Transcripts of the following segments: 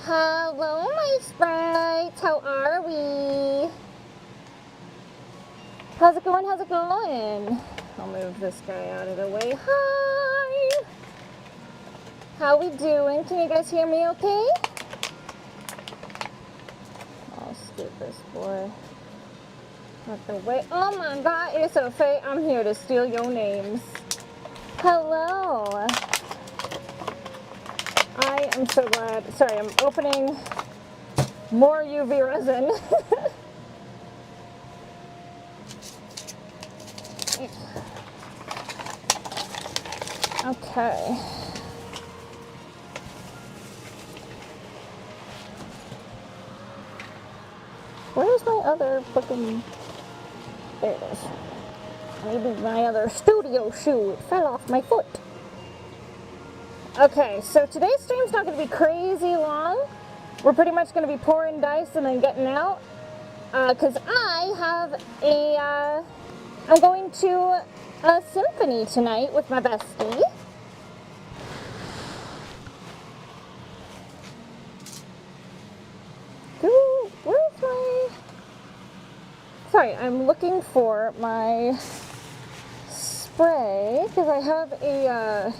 Hello, my sprites. How are we? How's it going? How's it going? I'll move this guy out of the way. Hi! How we doing? Can you guys hear me okay? I'll skip this boy out the way. Oh my god, it's a fate. I'm here to steal your names. Hello. I am so glad. Sorry, I'm opening more UV resin. Okay. Where's my other fucking... There it is. Maybe my other studio shoe. It fell off my foot. Okay, so today's stream's not going to be crazy long. We're pretty much going to be pouring dice and then getting out. Because I have a... I'm going to a symphony tonight with my bestie. Ooh, where's my... Sorry, I'm looking for my spray, because I have a,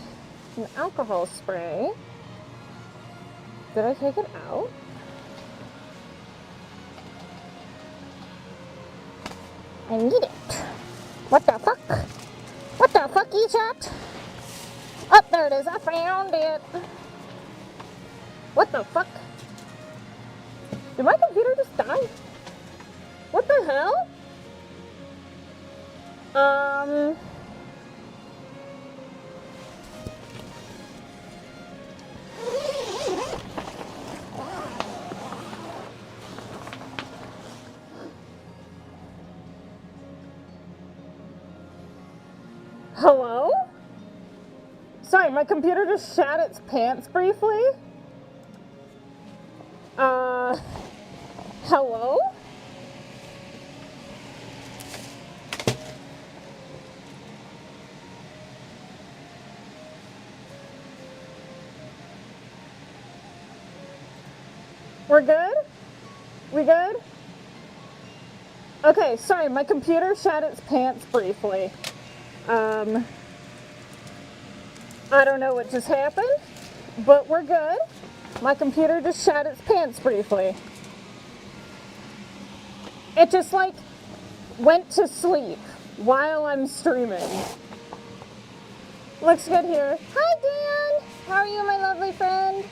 an alcohol spray. Did I take it out? I need it. What the fuck? What the fuck is that? Oh, there it is. I found it. What the fuck? Did my computer just die? What the hell? Hello? Sorry, my computer just shat its pants briefly. Hello? We're good? We good? Okay, sorry, my computer shat its pants briefly. I don't know what just happened, but we're good. My computer just shat its pants briefly. It just, like, went to sleep while I'm streaming. Looks good here. Hi, Dan! How are you, my lovely friend?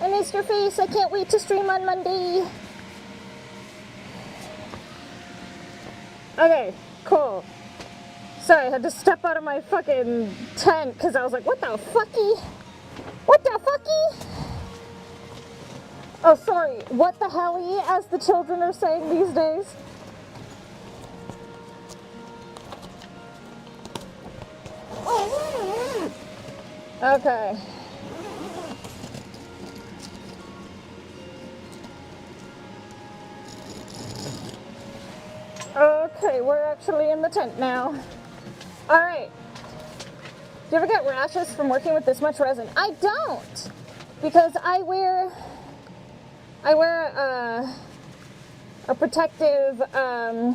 I missed your face. I can't wait to stream on Monday. Okay, cool. Sorry, I had to step out of my fucking tent because I was like, what the fucky? What the fucky? Oh, sorry, what the helly, as the children are saying these days. Okay. Okay, we're actually in the tent now. Alright. Do you ever get rashes from working with this much resin? I don't! Because I wear a protective, I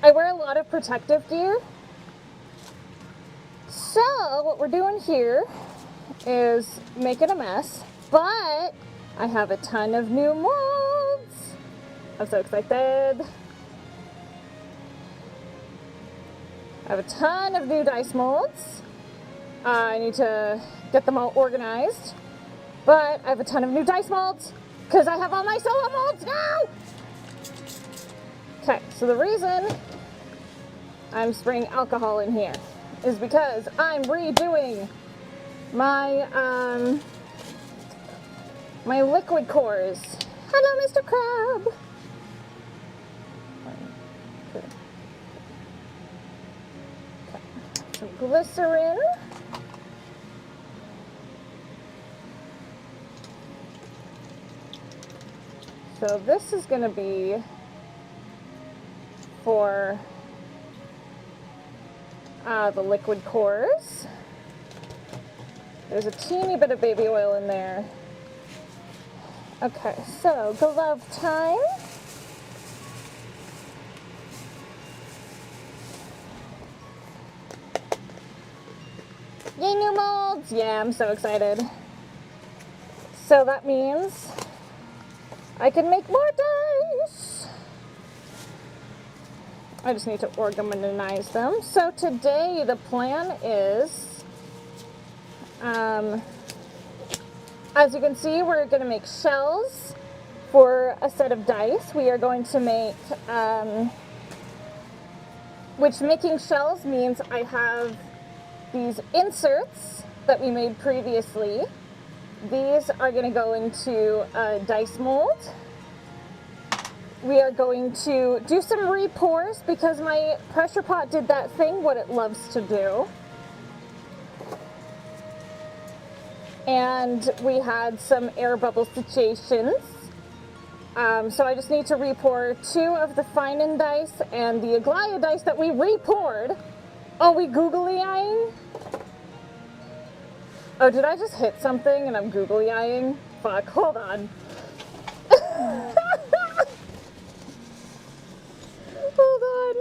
wear a lot of protective gear. So, what we're doing here is making a mess, but I have a ton of new molds. I'm so excited. I have a ton of new dice molds. I need to get them all organized. But I have a ton of new dice molds because I have all my solo molds now. Okay, so the reason I'm spraying alcohol in here is because I'm redoing my my liquid cores. Hello, Mr. Crab. Okay. Some glycerin. So this is going to be for the liquid cores. There's a teeny bit of baby oil in there. Okay, so glove time. Yay, new molds! Yeah, I'm so excited. So that means I can make more dice. I just need to organize them. So today the plan is, as you can see, we're going to make shells for a set of dice. We are going to make, which making shells means I have these inserts that we made previously. These are going to go into a dice mold. We are going to do some repours because my pressure pot did that thing, what it loves to do. And we had some air bubble situations. So I just need to repour 2 of the Feinen dice and the Aglaya dice that we repoured. Oh, we googly-eyeing? Oh, did I just hit something and I'm googly-eyeing? Fuck, hold on. Hold on.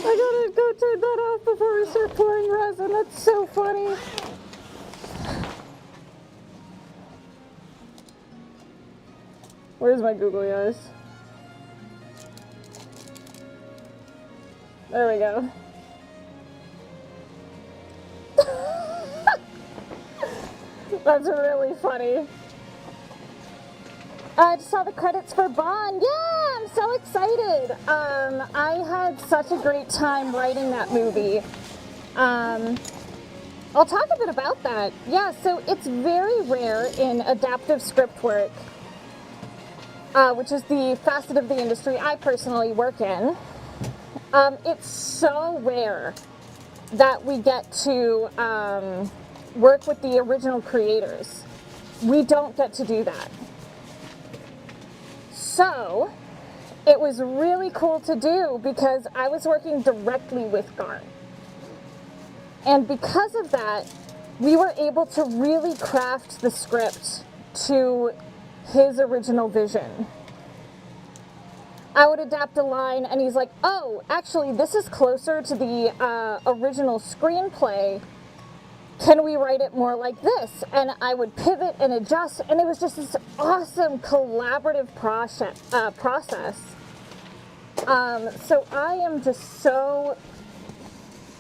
I gotta go turn that off before we start pouring resin. That's so funny. Where's my googly eyes? There we go. That's really funny. I just saw the credits for Bond. Yeah, I'm so excited. I had such a great time writing that movie. I'll talk a bit about that. Yeah, so it's very rare in adaptive script work, which is the facet of the industry I personally work in. It's so rare that we get to work with the original creators. We don't get to do that. So it was really cool to do because I was working directly with Garth. And because of that, we were able to really craft the script to his original vision. I would adapt a line and he's like, oh, actually this is closer to the original screenplay. Can we write it more like this? And I would pivot and adjust, and it was just this awesome collaborative process. So I am just so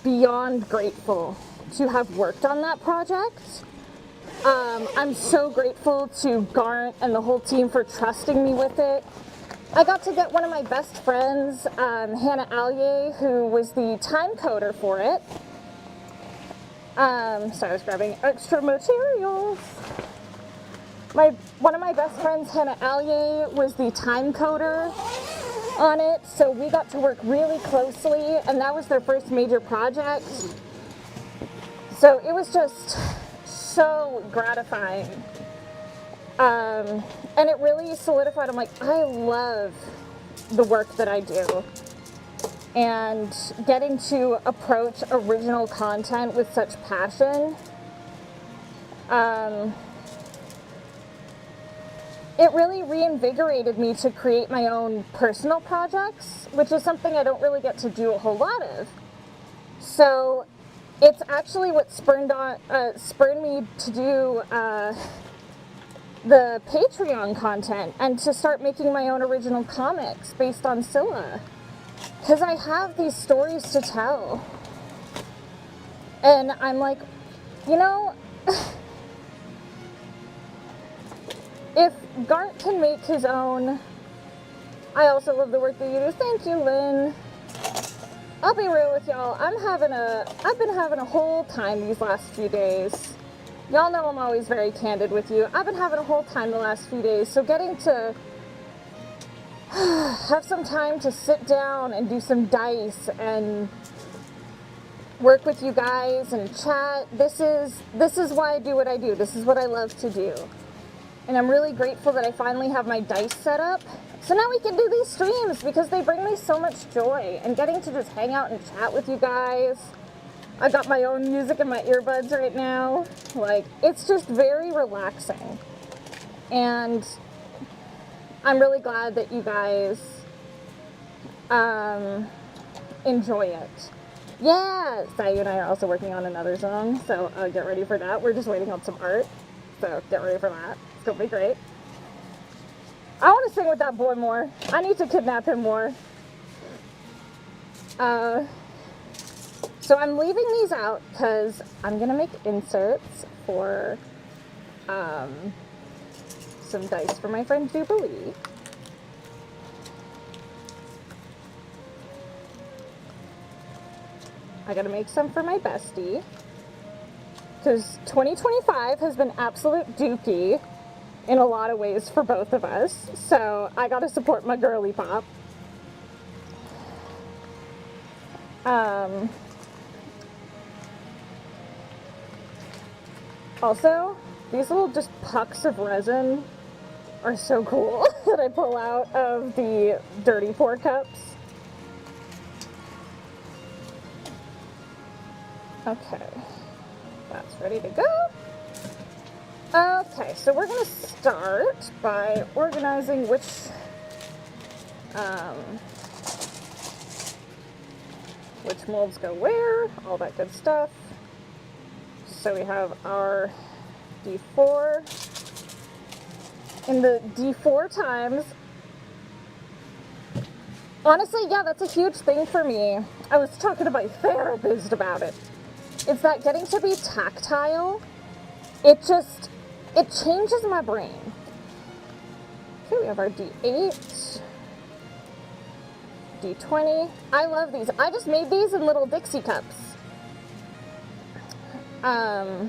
beyond grateful to have worked on that project. I'm so grateful to Garnt and the whole team for trusting me with it. I got to get one of my best friends, Hannah Allier, who was the time coder for it. So I was grabbing extra materials. One of my best friends, Hannah Allier, was the time coder on it, so we got to work really closely, and that was their first major project. So it was just so gratifying. And it really solidified, I'm like, I love the work that I do. And getting to approach original content with such passion, it really reinvigorated me to create my own personal projects, which is something I don't really get to do a whole lot of. So it's actually what spurred me to do the Patreon content and to start making my own original comics based on Scylla. Because I have these stories to tell. And I'm like, you know, if Garnt can make his own, I also love the work that you do. Thank you, Lynn. I'll be real with y'all. I've been having a whole time these last few days. Y'all know I'm always very candid with you. I've been having a whole time the last few days, so getting to have some time to sit down and do some dice and work with you guys and chat. This is why I do what I do. This is what I love to do. And I'm really grateful that I finally have my dice set up. So now we can do these streams because they bring me so much joy. And getting to just hang out and chat with you guys. I got my own music in my earbuds right now. Like, it's just very relaxing. And I'm really glad that you guys enjoy it. Yeah, Sayu and I are also working on another song, so get ready for that. We're just waiting on some art, so get ready for that. It's gonna be great. I want to sing with that boy more. I need to kidnap him more. So I'm leaving these out because I'm gonna make inserts for some dice for my friend Jubilee. I gotta make some for my bestie, because 2025 has been absolute dookie in a lot of ways for both of us, so I gotta support my girly pop. Also, these little just pucks of resin are so cool that I pull out of the dirty pour cups. Okay, that's ready to go. Okay, so we're gonna start by organizing which molds go where, all that good stuff. So we have our D4 in the D4 times. Honestly, yeah, that's a huge thing for me. I was talking to my therapist about it. It's that getting to be tactile, it changes my brain. Okay, we have our D8, D20. I love these. I just made these in little Dixie cups. Yeah.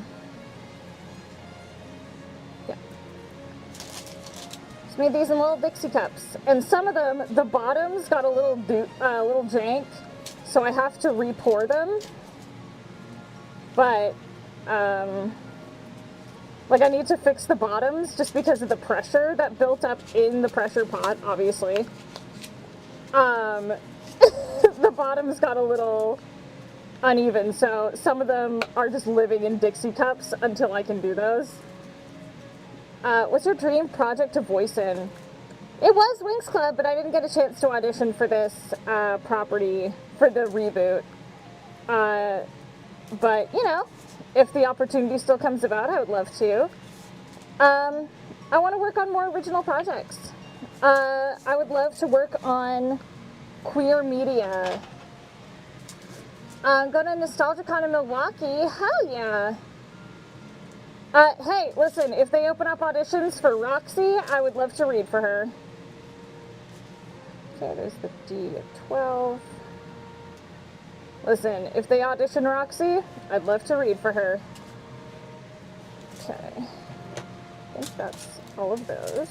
Just made these in little Dixie cups. And some of them, the bottoms got a little jank, so I have to repour them. But, like, I need to fix the bottoms just because of the pressure that built up in the pressure pot, obviously. The bottoms got a little uneven, so some of them are just living in Dixie cups until I can do those. What's your dream project to voice in? It was Winx Club, but I didn't get a chance to audition for this property for the reboot. But, you know, if the opportunity still comes about, I would love to. I want to work on more original projects. I would love to work on queer media. Go to NostalgiaCon in Milwaukee. Hell yeah. Hey, listen, if they open up auditions for Roxy, I would love to read for her. Okay, there's the D12. Listen, if they audition Roxy, I'd love to read for her. Okay. I think that's all of those.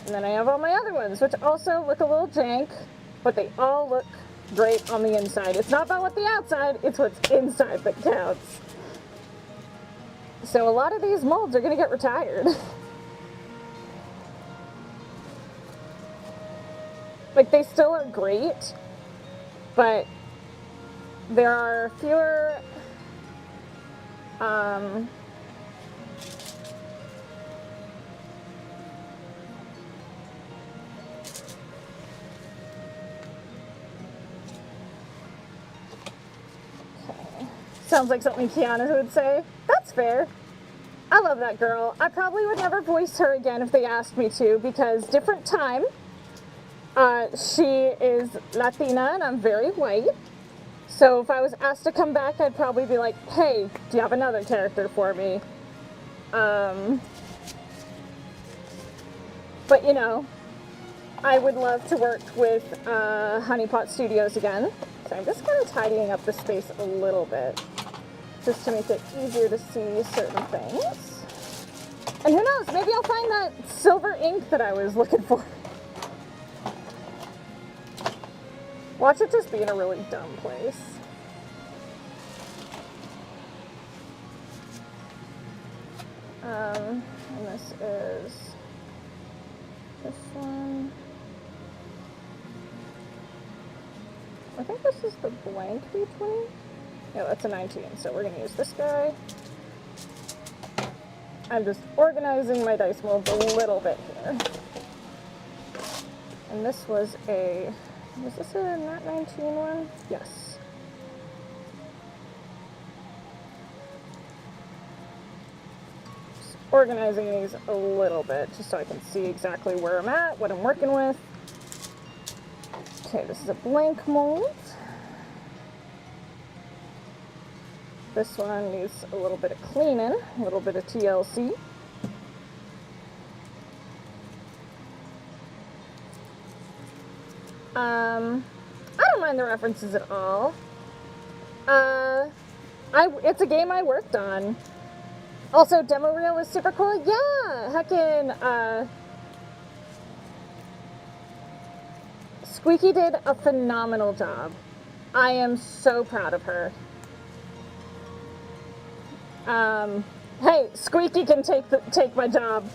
And then I have all my other ones, which also look a little jank, but they all look great on the inside. It's not about what the outside, it's what's inside that counts. So a lot of these molds are gonna get retired. Like, they still are great, but there are fewer, sounds like something Kiana would say. That's fair. I love that girl. I probably would never voice her again if they asked me to, because different time. She is Latina and I'm very white. So if I was asked to come back, I'd probably be like, hey, do you have another character for me? But you know, I would love to work with Honeypot Studios again. So I'm just kind of tidying up the space a little bit, just to make it easier to see certain things. And who knows, maybe I'll find that silver ink that I was looking for. Watch it just be in a really dumb place. And this is this one. I think this is the blank B20. Yeah, that's a 19, so we're gonna use this guy. I'm just organizing my dice molds a little bit here. And this was this a Nat 19 one? Yes. Just organizing these a little bit just so I can see exactly where I'm at, what I'm working with. Okay, this is a blank mold. This one needs a little bit of cleaning, a little bit of TLC. I don't mind the references at all. It's a game I worked on. Also, demo reel was super cool. Yeah, heckin', Squeaky did a phenomenal job. I am so proud of her. Hey, Squeaky can take my job.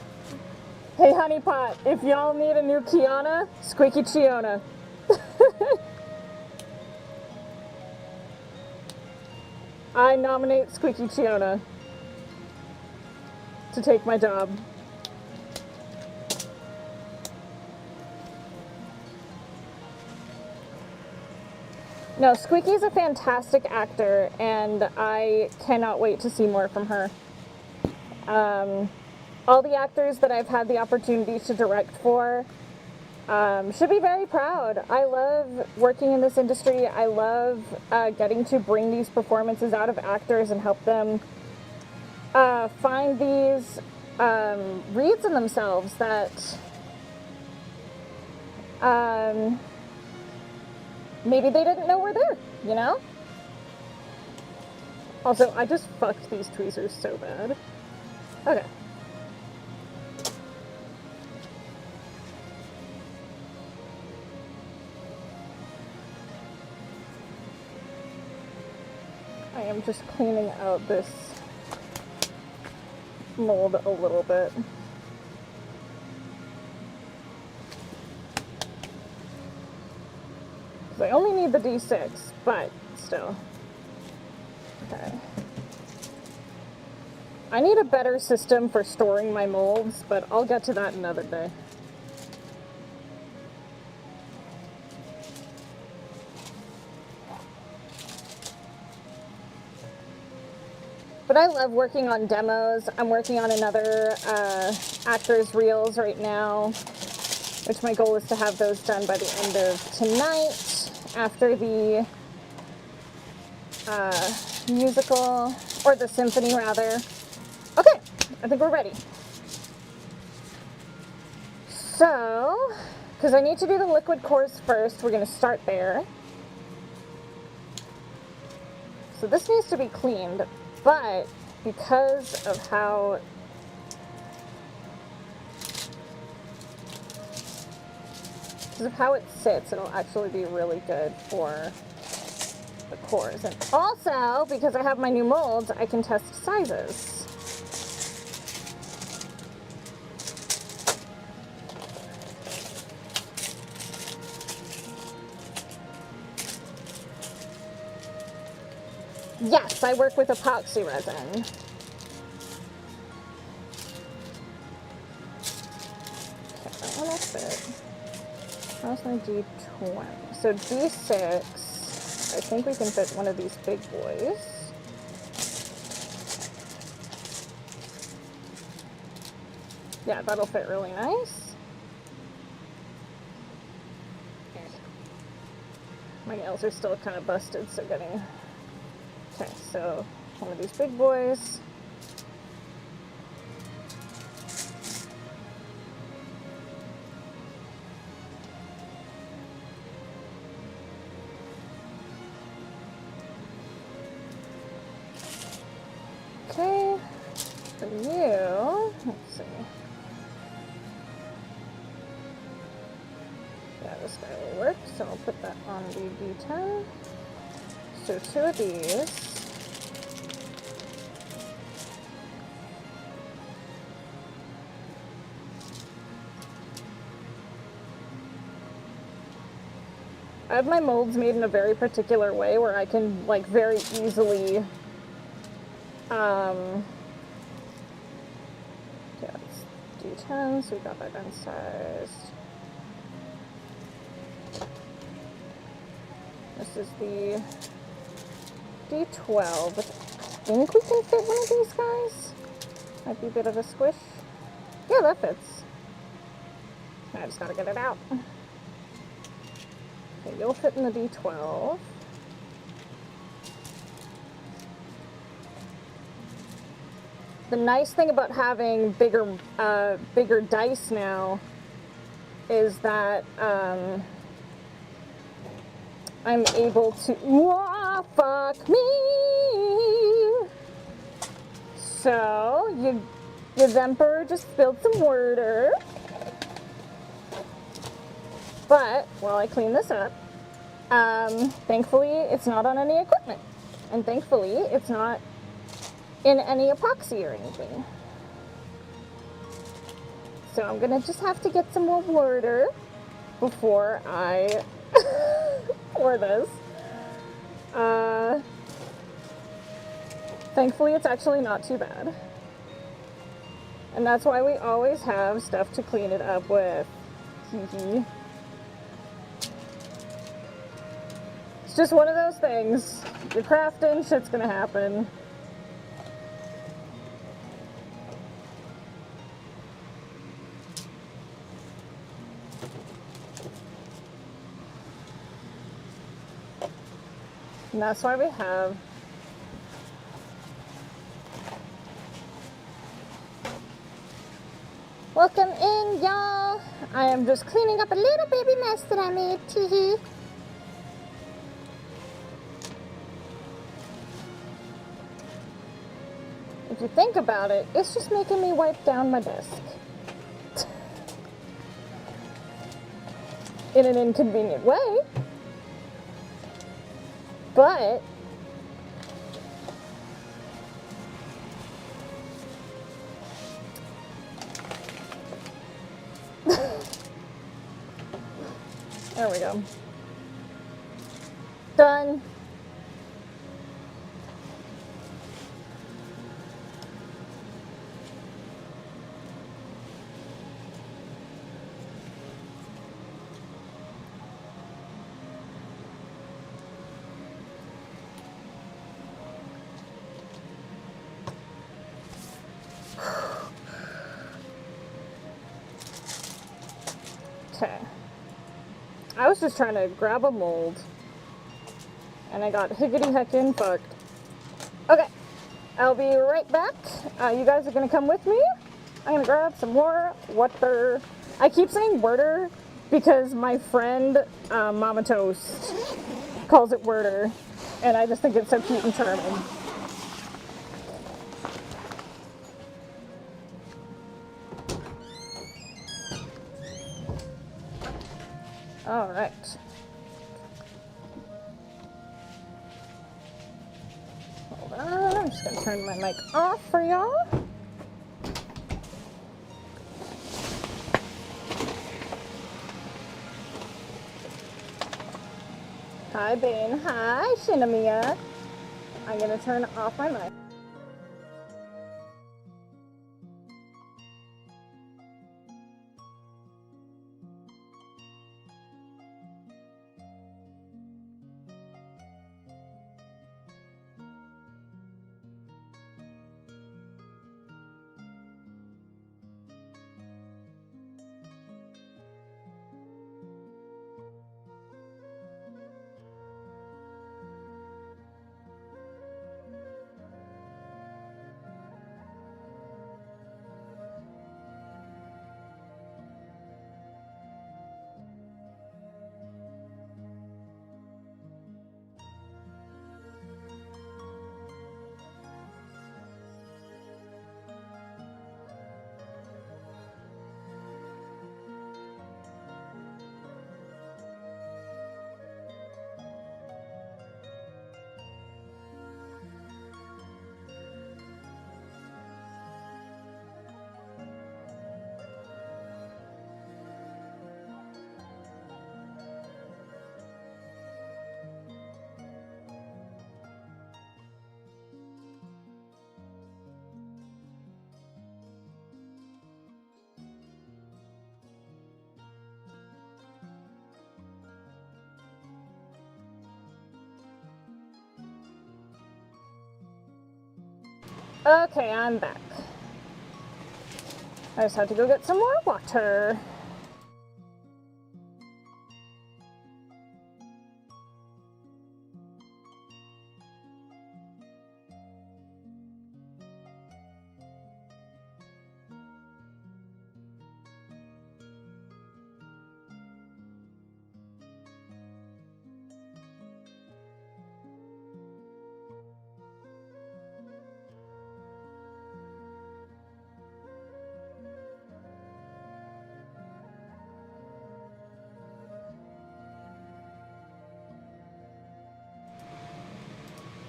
Hey, Honeypot, if y'all need a new Kiana, Squeaky Chiona. I nominate Squeaky Chiona to take my job. No, Squeaky's a fantastic actor, and I cannot wait to see more from her. All the actors that I've had the opportunity to direct for should be very proud. I love working in this industry. I love getting to bring these performances out of actors and help them find these reads in themselves that maybe they didn't know were there, you know? Also, I just fucked these tweezers so bad. Okay. I am just cleaning out this mold a little bit. Because I only need the D6, but still. Okay. I need a better system for storing my molds, but I'll get to that another day. But I love working on demos. I'm working on another actor's reels right now, which my goal is to have those done by the end of tonight, after the musical, or the symphony rather. Okay, I think we're ready. So, because I need to do the liquid cores first, we're going to start there. So this needs to be cleaned, but because of how it sits, it'll actually be really good for the cores. And also, because I have my new molds, I can test sizes. Yes, I work with epoxy resin. Okay, that one will fit. How's my D20? So D6, I think we can fit one of these big boys. Yeah, that'll fit really nice. My nails are still kind of busted, so getting... Okay, so one of these big boys. Okay, for you, let's see. Yeah, this guy will work, so I'll put that on the D10. So 2 of these. I have my molds made in a very particular way where I can, like, very easily, yeah, it's D10, so we got that done sized. This is the D12. I think we can fit one of these guys. Might be a bit of a squish. Yeah, that fits. I just gotta get it out. Okay, you'll fit in the D12. The nice thing about having bigger dice now is that I'm able to. Whoa, fuck me! So your Zemper just spilled some water. But while I clean this up, thankfully it's not on any equipment, and thankfully it's not in any epoxy or anything. So I'm gonna just have to get some more water before I pour this. Thankfully it's actually not too bad. And that's why we always have stuff to clean it up with. Hee. It's just one of those things. You're crafting, shit's gonna happen. And that's why we have welcome in, y'all. I am just cleaning up a little baby mess that I made. Tee. If you think about it, it's just making me wipe down my desk. In an inconvenient way. But there we go. Done. Okay. I was just trying to grab a mold, and I got higgity-heckin' fucked. Okay, I'll be right back. You guys are gonna come with me. I'm gonna grab some more water. I keep saying water because my friend Mama Toast calls it water, and I just think it's so cute and charming. All right. Hold on, I'm just gonna turn my mic off for y'all. Hi, Bane. Hi, Shinamia. I'm gonna turn off my mic. Okay, I'm back. I just had to go get some more water.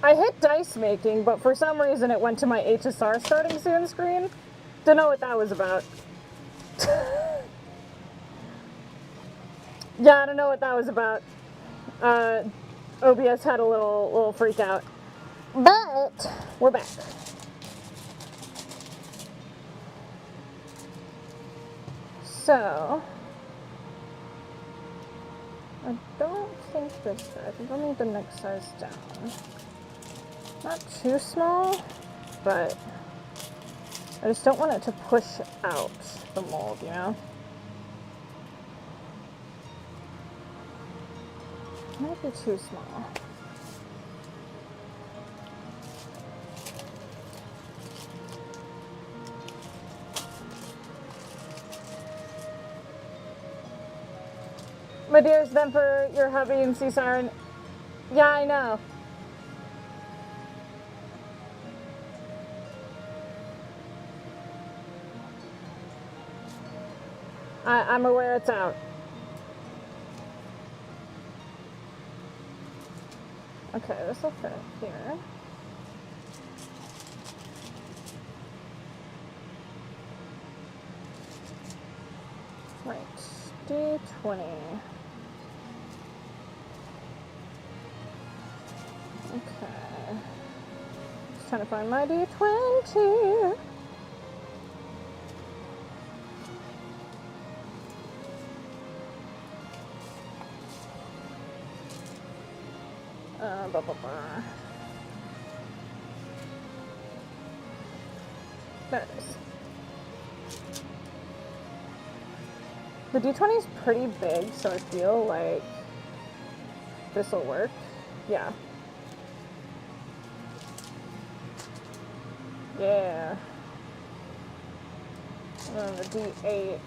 I hit dice making, but for some reason it went to my HSR starting soon screen. Don't know what that was about. Yeah, I don't know what that was about. OBS had a little freak out. But we're back. So I don't think this guy. I think I'll need the next size down. Not too small, but I just don't want it to push out the mold, you know? Might be too small. My dearest then for your hubby and sea siren. Yeah, I know. I'm aware it's out. Okay, this will fit here. Right, D20. Okay. Just trying to find my D20. Blah, blah, blah. There it is. The D20 is pretty big, so I feel like this will work. Yeah. Yeah. And then the D8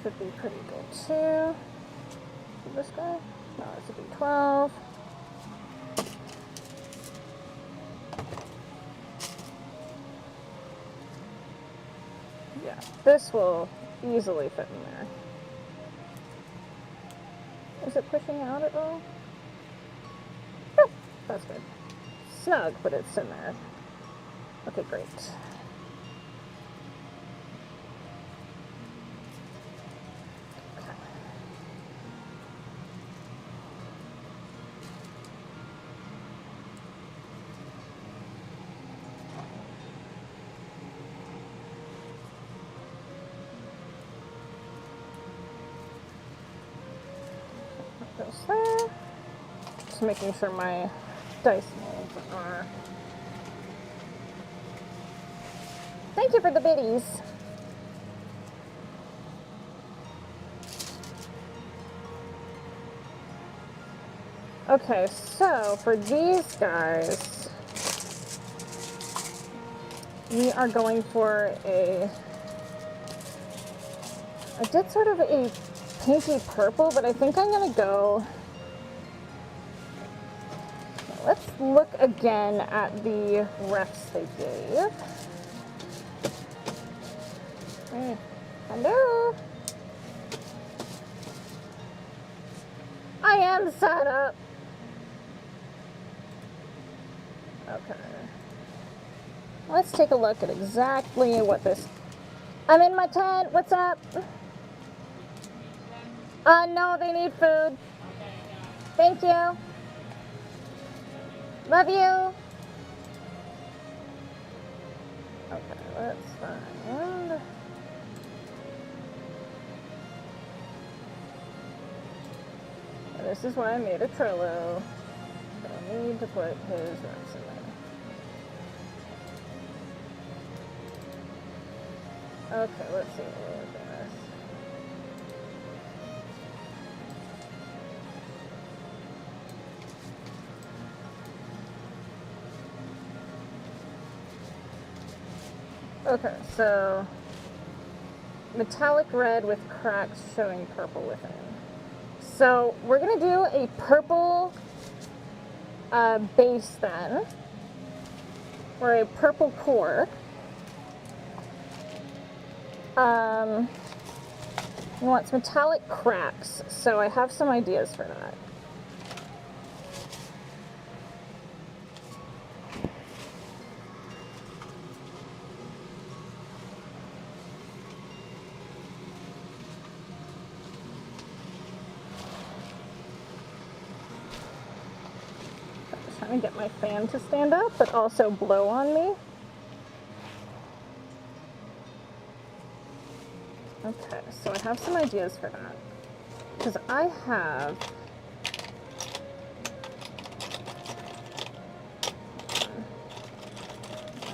should be pretty good too. This guy? No, it's a D12. Yeah, this will easily fit in there. Is it pushing out at all? Oh, that's good. Snug, but it's in there. Okay, great. Goes there. Just making sure my dice molds are. Thank you for the biddies. Okay, so for these guys, we are going for a. I did sort of a pinky purple, but I think I'm gonna go. Let's look again at the refs they gave. Hey, hello. I am set up. Okay. Let's take a look at exactly what this. I'm in my tent. What's up? No, they need food. Thank you. Love you. Okay, let's find. This is why I made a Trello. So need to put his resin in. Okay, let's see what we're looking at. Okay, so metallic red with cracks showing purple within. So we're gonna do a purple base then, or a purple core. He wants metallic cracks, so I have some ideas for that. Trying to get my fan to stand up, but also blow on me. Okay, so I have some ideas for that. Because I have...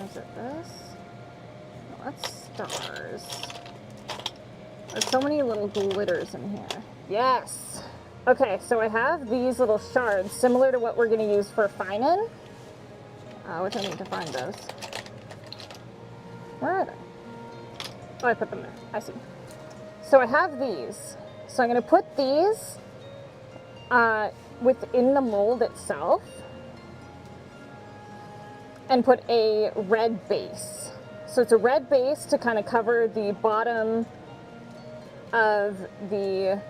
Is it this? Oh, that's stars. There's so many little glitters in here. Yes! Okay, so I have these little shards, similar to what we're going to use for fining. Which I need to find those. Where are they? Oh, I put them there. I see. So I have these. So I'm going to put these within the mold itself and put a red base. So it's a red base to kind of cover the bottom of the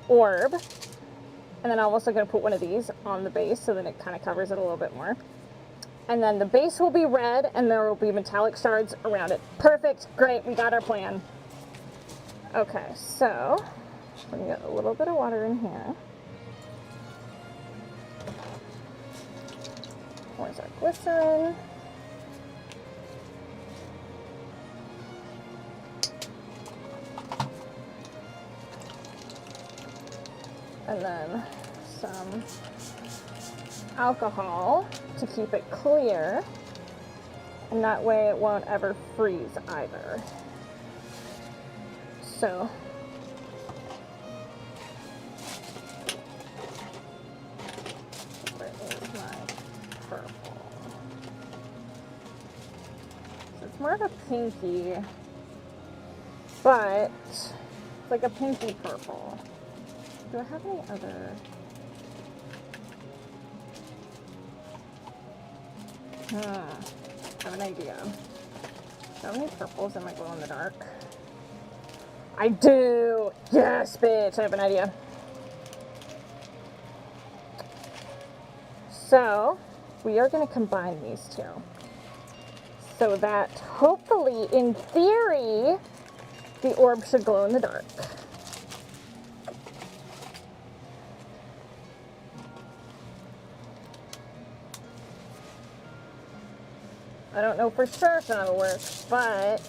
orb. And then I'm also going to put one of these on the base so that it kind of covers it a little bit more. And then the base will be red and there will be metallic shards around it. Perfect. Great. We got our plan. Okay, so we're going to get a little bit of water in here. Where's our glycerin? And then some alcohol to keep it clear, and that way it won't ever freeze either. So where is my purple? So it's more of a pinky, but it's like a pinky purple. Do I have any other? I have an idea. Do I have any purples in my glow in the dark? I do! Yes, bitch! I have an idea. So, we are going to combine these two. So that, hopefully, in theory, the orb should glow in the dark. I don't know for sure if that'll work, but...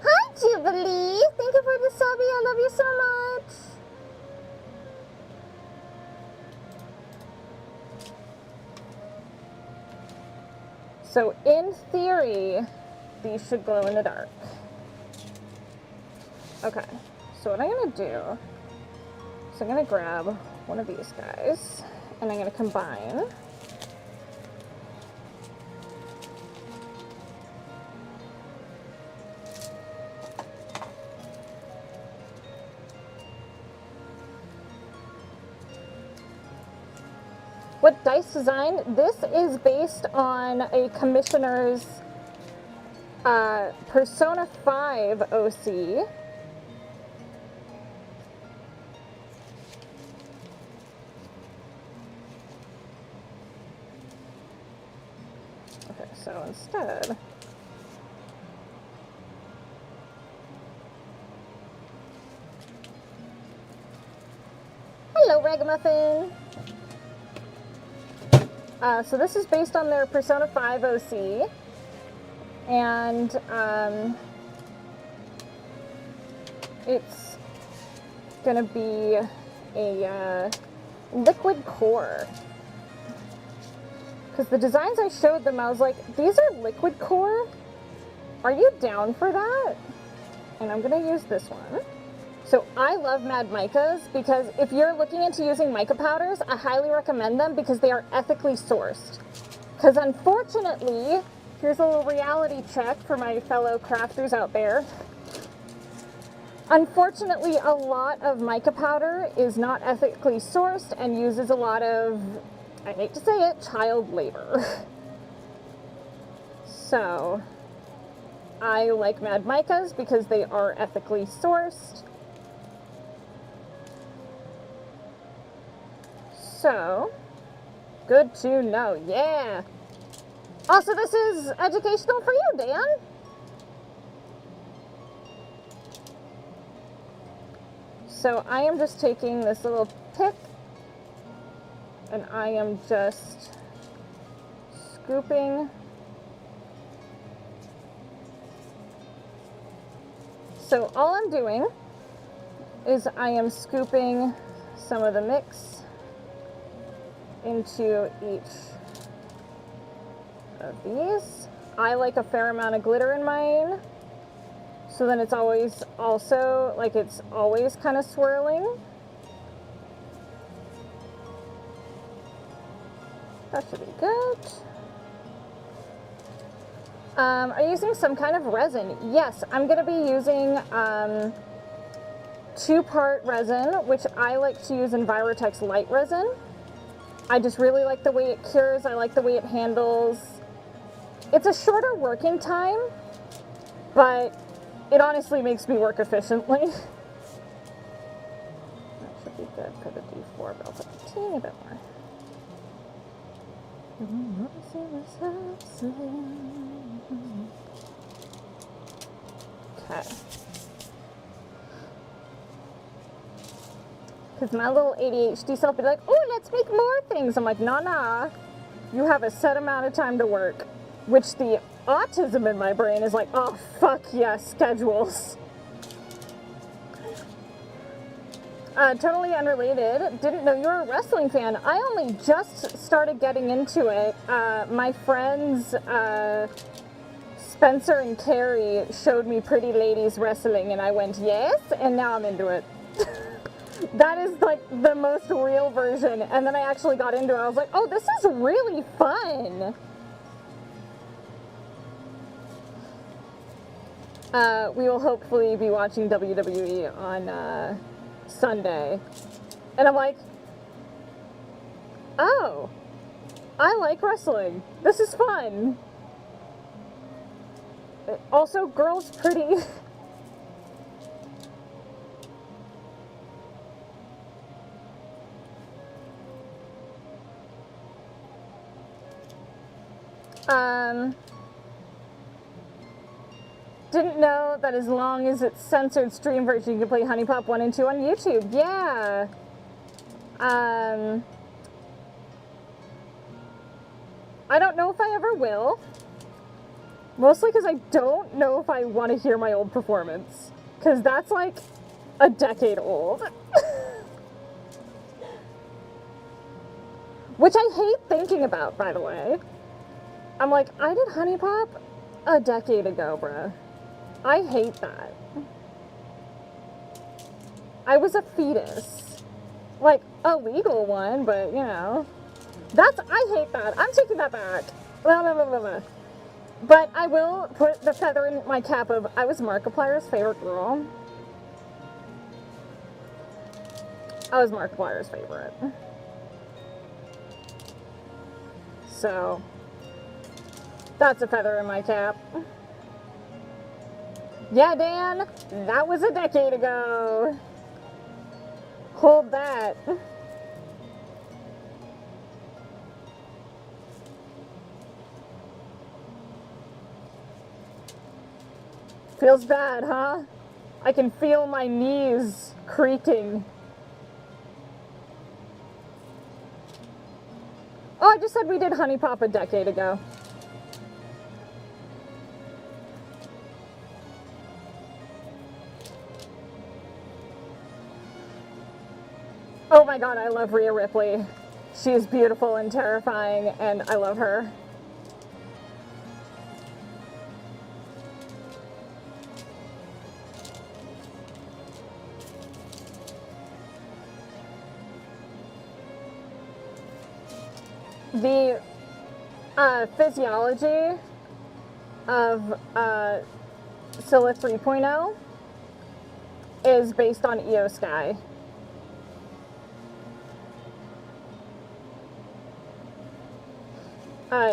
Hi, Jubilee! Thank you for the subby. I love you so much. So, in theory, these should glow in the dark. Okay, so what I'm going to do is I'm going to grab one of these guys, and I'm going to combine. What dice design? This is based on a commissioner's Persona 5 OC. Okay, so instead, hello, Ragamuffin. So this is based on their Persona 5 OC, and it's gonna be a liquid core. Because the designs I showed them, I was like, these are liquid core? Are you down for that? And I'm gonna use this one. So I love Mad Micas because if you're looking into using mica powders, I highly recommend them because they are ethically sourced. Because unfortunately, here's a little reality check for my fellow crafters out there. Unfortunately, a lot of mica powder is not ethically sourced and uses a lot of, I hate to say it, child labor. So, I like Mad Micas because they are ethically sourced. So, good to know, yeah. Also, this is educational for you, Dan. So I am just taking this little pick and I am just scooping. So all I'm doing is I am scooping some of the mix into each of these. I like a fair amount of glitter in mine, so then it's always also, like it's always kind of swirling. That should be good. Are you using some kind of resin? Yes, I'm going to be using 2-part resin, which I like to use Envirotex light resin. I just really like the way it cures. I like the way it handles. It's a shorter working time, but it honestly makes me work efficiently. That should be good for the D4, but I'll put a teeny bit more. Okay. Because my little ADHD self be like, oh, let's make more things. I'm like, nah. You have a set amount of time to work. Which the autism in my brain is like, oh, fuck yes, schedules. Totally unrelated. Didn't know you were a wrestling fan. I only just started getting into it. My friends, Spencer and Carrie, showed me Pretty Ladies Wrestling, and I went, yes, and now I'm into it. That is like the most real version. And then I actually got into it. I was like, oh, this is really fun. We will hopefully be watching WWE on Sunday. And I'm like, oh, I like wrestling. This is fun. Also, girls pretty. Didn't know that as long as it's censored stream version, you can play Honey Pop 1 and 2 on YouTube. Yeah. I don't know if I ever will. Mostly because I don't know if I want to hear my old performance. Because that's like a decade old. Which I hate thinking about, by the way. I'm like, I did Honey Pop a decade ago, bruh. I hate that. I was a fetus. Like, a legal one, but, you know. I hate that. I'm taking that back. Blah, blah, blah, blah, blah. But I will put the feather in my cap of, I was Markiplier's favorite girl. I was Markiplier's favorite. So, that's a feather in my cap. Yeah, Dan, that was a decade ago. Hold that. Feels bad, huh? I can feel my knees creaking. Oh, I just said we did Honey Pop a decade ago. my god, I love Rhea Ripley. She is beautiful and terrifying, and I love her. The physiology of Scylla 3.0 is based on Io Sky.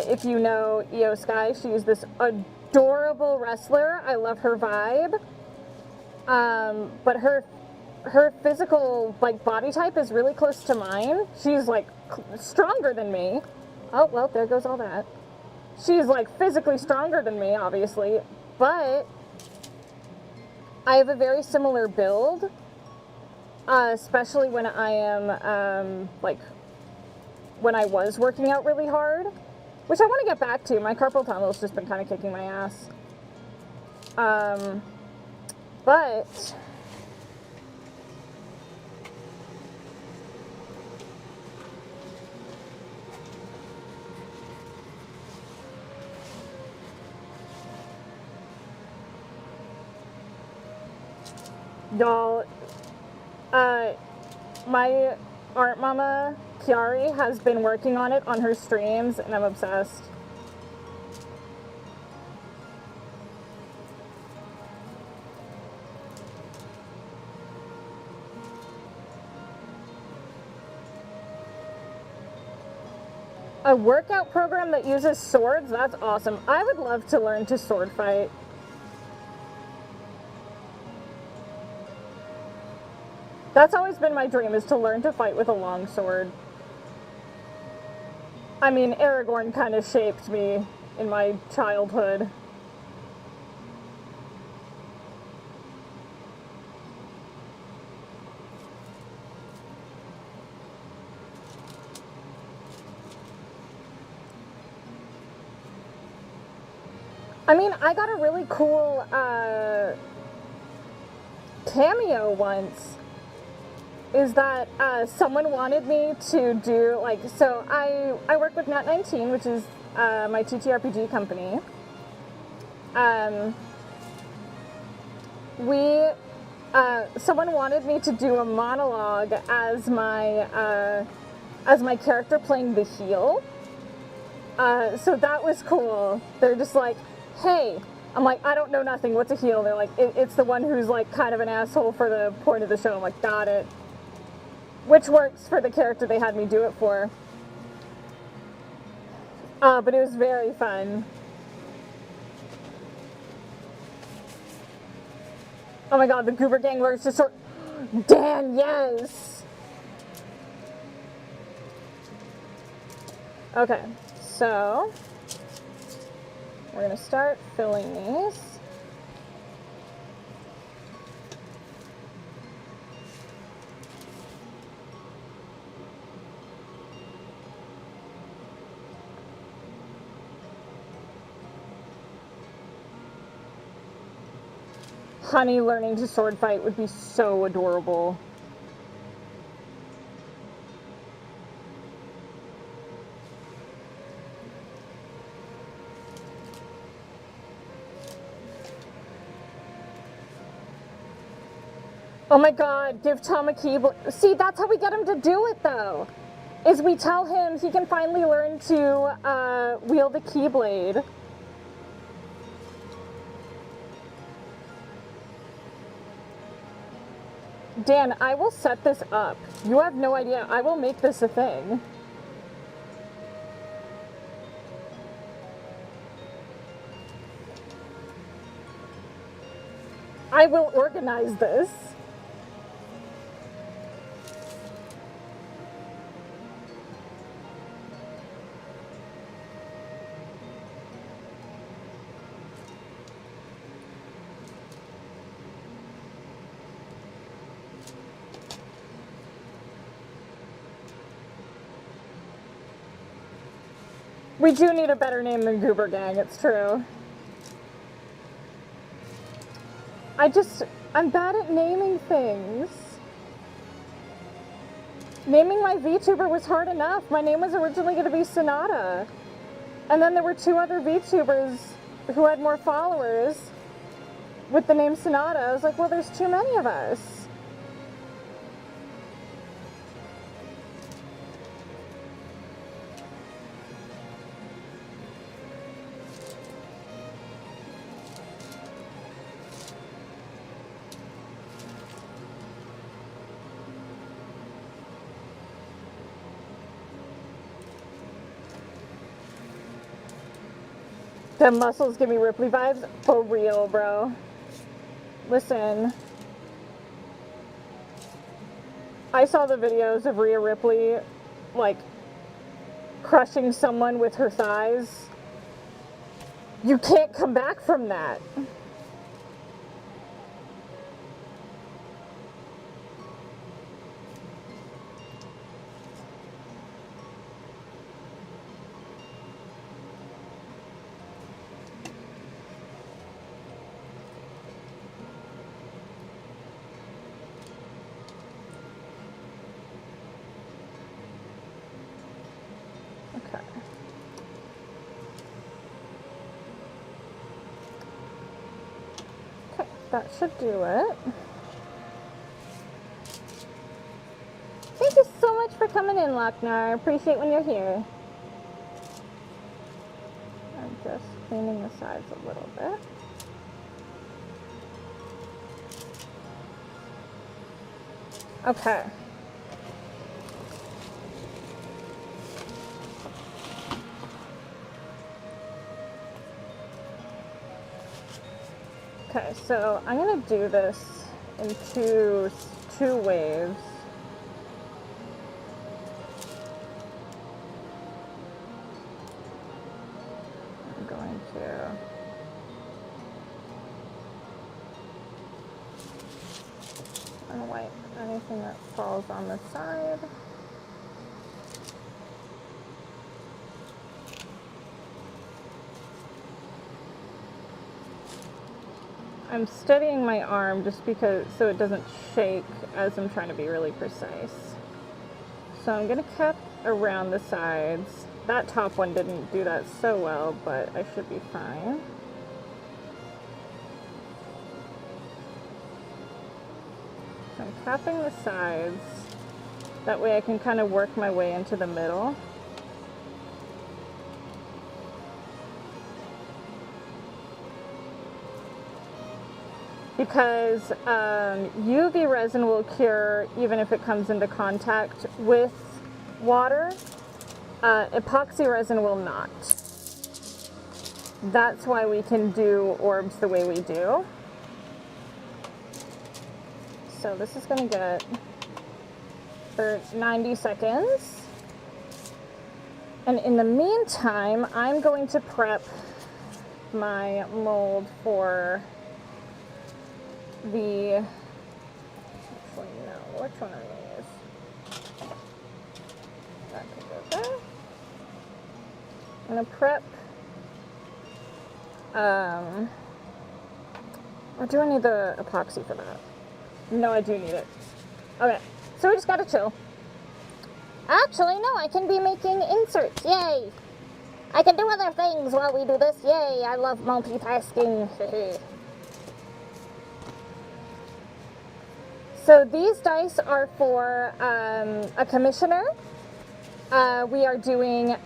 If you know Io Sky, she's this adorable wrestler. I love her vibe. But her physical, like, body type is really close to mine. She's, like, stronger than me. Oh, well, there goes all that. She's, like, physically stronger than me, obviously, but I have a very similar build, especially when I am, like, when I was working out really hard, which I want to get back to. My carpal tunnel's just been kind of kicking my ass. But y'all, my art mama, Chiari, has been working on it on her streams, and I'm obsessed. A workout program that uses swords? That's awesome. I would love to learn to sword fight. That's always been my dream, is to learn to fight with a long sword. I mean, Aragorn kind of shaped me in my childhood. I mean, I got a really cool cameo once. Is that someone wanted me to do, like, so I work with Nat19, which is my TTRPG company. Someone wanted me to do a monologue as my character playing the heel. So that was cool. They're just like, hey, I'm like, I don't know nothing, what's a heel? They're like, it's the one who's, like, kind of an asshole for the point of the show. I'm like, got it. Which works for the character they had me do it for. But it was very fun. Oh my god, the Goober Gang learns to sort... Dan, yes! Okay, so... we're gonna start filling these. Honey learning to sword fight would be so adorable. Oh my god, give Tom a keyblade. See, that's how we get him to do it, though. Is we tell him he can finally learn to wield the keyblade. Dan, I will set this up. You have no idea. I will make this a thing. I will organize this. We do need a better name than Goober Gang, it's true. I'm bad at naming things. Naming my VTuber was hard enough. My name was originally going to be Sonata. And then there were 2 other VTubers who had more followers with the name Sonata. I was like, well, there's too many of us. The muscles give me Ripley vibes. For real, bro. Listen. I saw the videos of Rhea Ripley, like, crushing someone with her thighs. You can't come back from that. That should do it. Thank you so much for coming in, Lochnar. I appreciate when you're here. I'm just cleaning the sides a little bit. Okay. Okay, so I'm gonna do this in two waves. I'm going to wipe anything that falls on the side. I'm steadying my arm just because so it doesn't shake as I'm trying to be really precise. So I'm gonna cap around the sides. That top one didn't do that so well, but I should be fine. So I'm capping the sides. That way I can kind of work my way into the middle. Because UV resin will cure even if it comes into contact with water. Epoxy resin will not. That's why we can do orbs the way we do. So this is going to get for 90 seconds. And in the meantime, I'm going to prep my mold for the, actually no, which one are these? That can go there. I'm gonna prep, or do I need the epoxy for that? No, I do need it. Okay, so we just gotta chill. Actually, no, I can be making inserts, yay! I can do other things while we do this, yay! I love multitasking, So these dice are for a commissioner. We are doing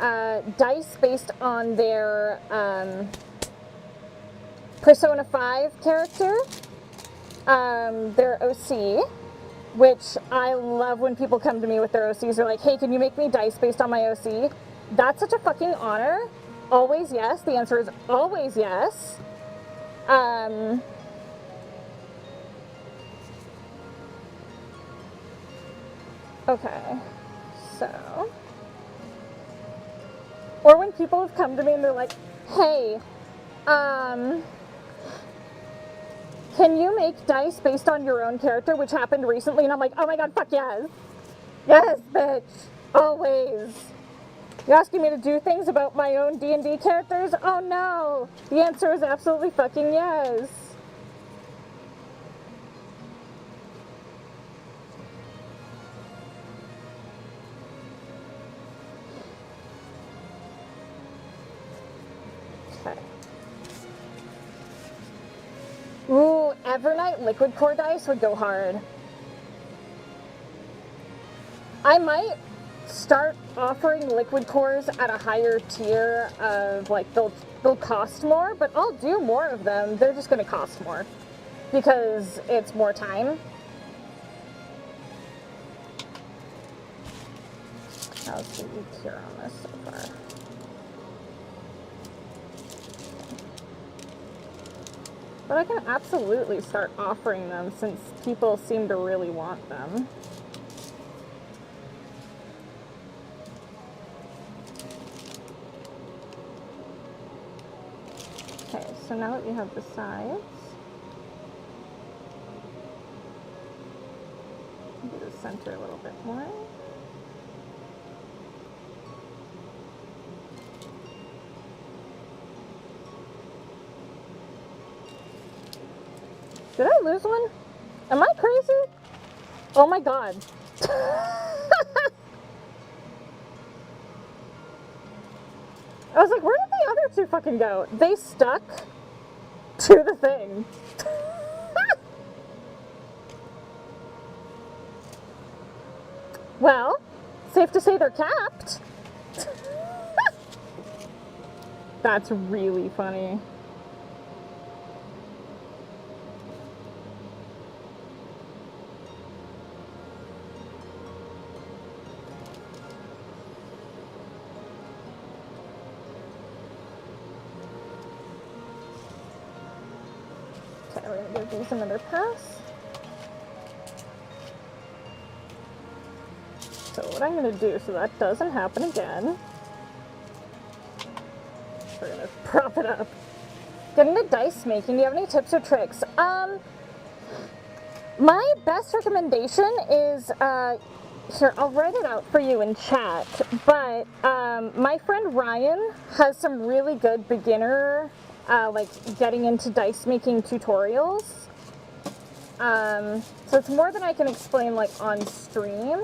dice based on their Persona 5 character, their OC, which I love when people come to me with their OCs. They're like, hey, can you make me dice based on my OC? That's such a fucking honor. Always yes. The answer is always yes. Okay, so, or when people have come to me and they're like, hey, can you make dice based on your own character, which happened recently, and I'm like, oh my god, fuck yes. Yes, bitch, always. You're asking me to do things about my own D&D characters? Oh no, the answer is absolutely fucking yes. Okay. Ooh, Evernight liquid core dice would go hard. I might start offering liquid cores at a higher tier of, like, they'll cost more, but I'll do more of them. They're just gonna cost more because it's more time. How's the tier on this so far? But I can absolutely start offering them since people seem to really want them. Okay, so now that we have the sides, do the center a little bit more. Did I lose one? Am I crazy? Oh my god. I was like, where did the other two fucking go? They stuck to the thing. Well, safe to say they're capped. That's really funny. Okay, we're gonna give these another pass. So what I'm gonna do so that doesn't happen again, we're gonna prop it up. Get into dice making. Do you have any tips or tricks? My best recommendation is, here, I'll write it out for you in chat, but my friend Ryan has some really good beginner, like, getting into dice making tutorials. So it's more than I can explain, like, on stream.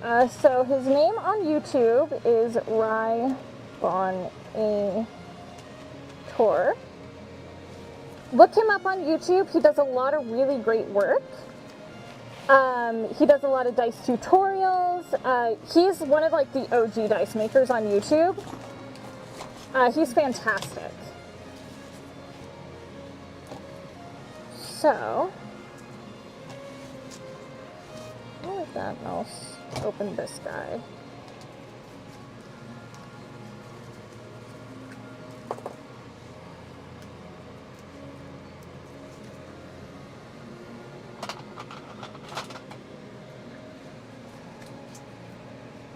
So his name on YouTube is Tor. Look him up on YouTube. He does a lot of really great work. He does a lot of dice tutorials. He's one of, like, the OG dice makers on YouTube. He's fantastic. So, what was that else? Open this guy.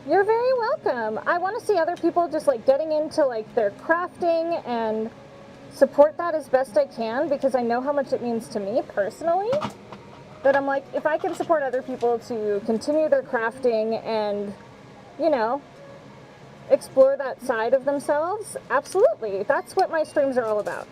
You're very welcome. I want to see other people just, like, getting into, like, their crafting and support that as best I can because I know how much it means to me personally. That I'm like, if I can support other people to continue their crafting and, you know, explore that side of themselves, absolutely. That's what my streams are all about.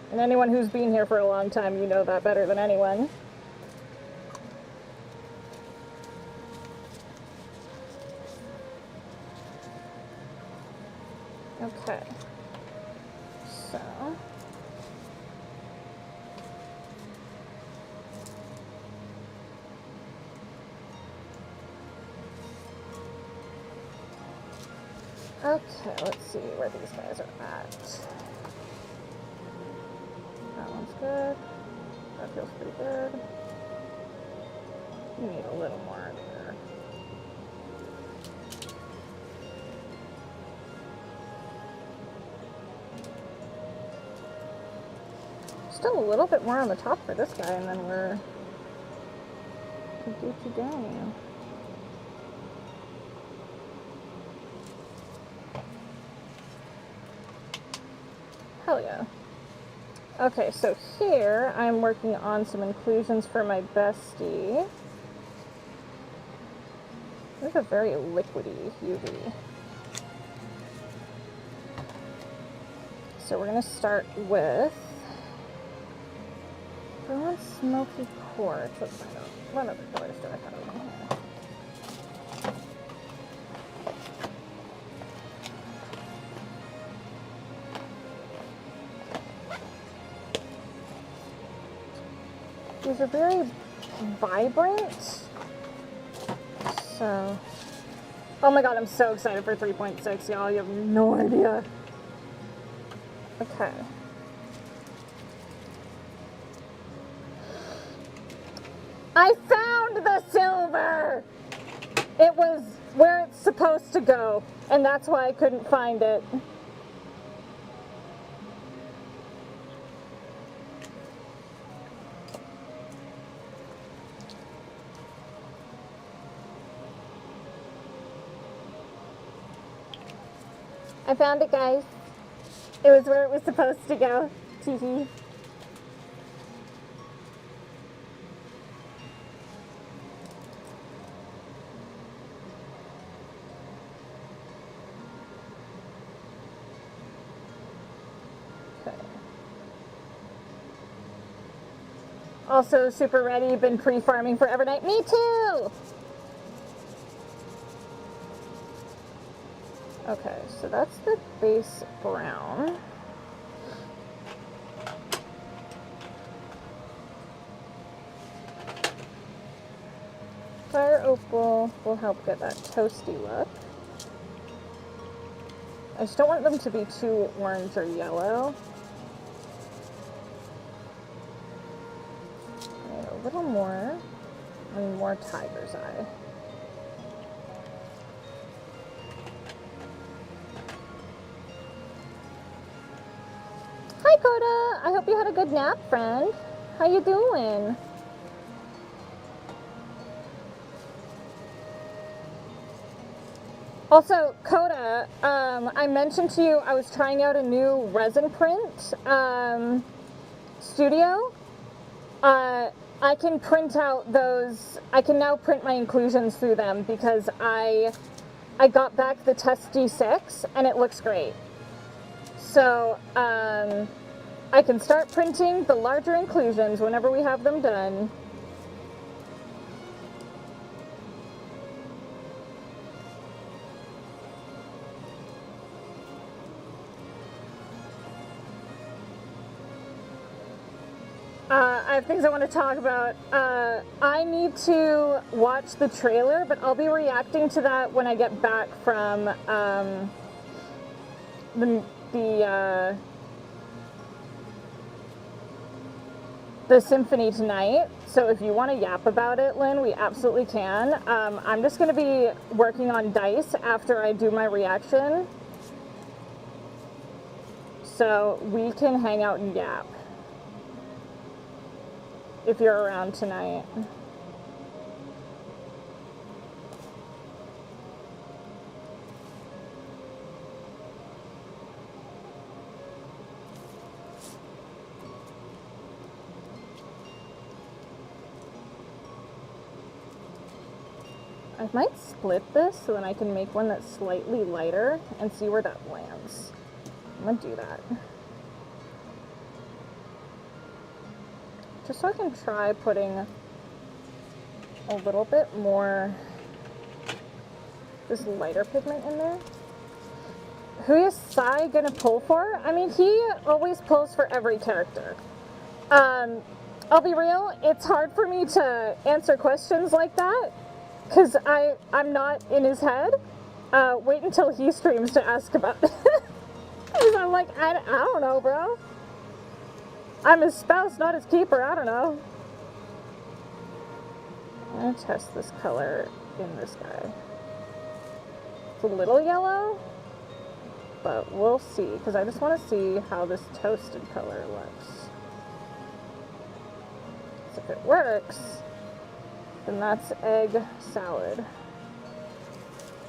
And anyone who's been here for a long time, you know that better than anyone. Okay. So. Okay, let's see where these guys are at. That one's good. That feels pretty good. You need a little more there. Still a little bit more on the top for this guy, and then we're Gucci down. Hell yeah. Okay, so here I'm working on some inclusions for my bestie. This is a very liquidy UV. So we're gonna start with brown smoky quartz. Let's find out what other colors do I have in here. These are very vibrant. So, oh my god, I'm so excited for 3.6, y'all. You have no idea. Okay. I found the silver! It was where it's supposed to go, and that's why I couldn't find it. I found it, guys. It was where it was supposed to go. Teehee. Also super ready, been pre-farming for Evernight. Me too! Okay, so that's the base brown. Fire opal will help get that toasty look. I just don't want them to be too orange or yellow. A little more, and more tiger's eye. Hi Coda! I hope you had a good nap, friend. How you doing? Also, Coda, I mentioned to you I was trying out a new resin print studio. I can print out those, I can now print my inclusions through them because I got back the test D6 and it looks great. So, I can start printing the larger inclusions whenever we have them done. I have things I want to talk about. I need to watch the trailer, but I'll be reacting to that when I get back from the symphony tonight. So if you want to yap about it, Lynn, we absolutely can. I'm just going to be working on dice after I do my reaction. So we can hang out and yap. If you're around tonight. I might split this so then I can make one that's slightly lighter and see where that lands. I'm gonna do that. Just so I can try putting a little bit more this lighter pigment in there. Who is Sai gonna pull for? I mean, he always pulls for every character. I'll be real, it's hard for me to answer questions like that because I'm not in his head. Wait until he streams to ask about it. Because I'm like, I don't know, bro. I'm his spouse, not his keeper. I don't know. I'm gonna test this color in this guy. It's a little yellow, but we'll see, because I just want to see how this toasted color looks. So if it works, then that's egg salad.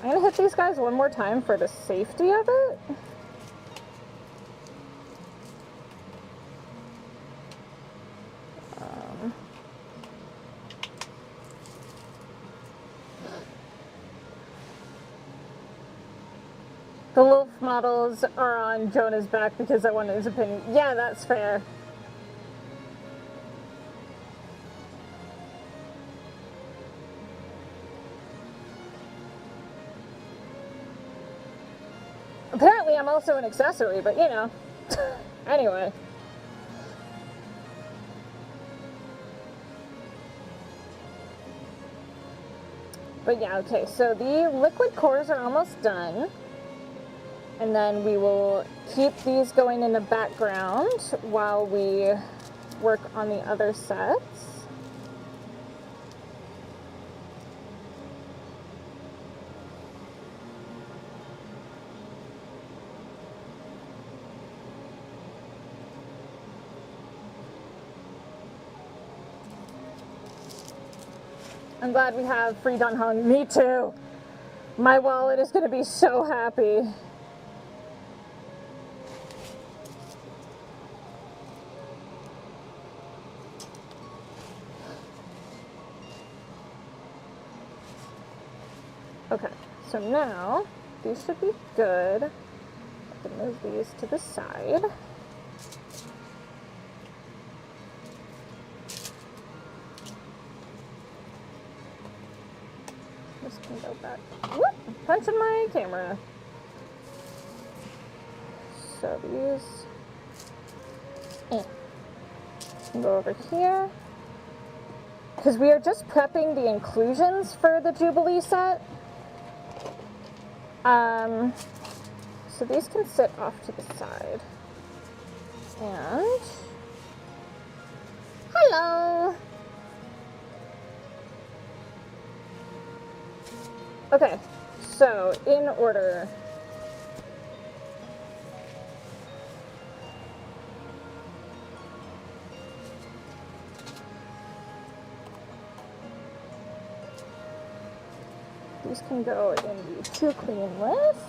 I'm gonna hit these guys one more time for the safety of it. The wolf models are on Jonah's back because I wanted his opinion. Yeah, that's fair. Apparently I'm also an accessory, but you know. Anyway. But yeah, okay, so the liquid cores are almost done. And then we will keep these going in the background while we work on the other sets. I'm glad we have free Dunhong. Me too. My wallet is going to be so happy. Okay, so now these should be good. I can move these to the side. This can go back. Whoop! Punching my camera. So these can go over here. Because we are just prepping the inclusions for the Jubilee set. So these can sit off to the side. And hello! Okay, so in order. These can go in the to clean list.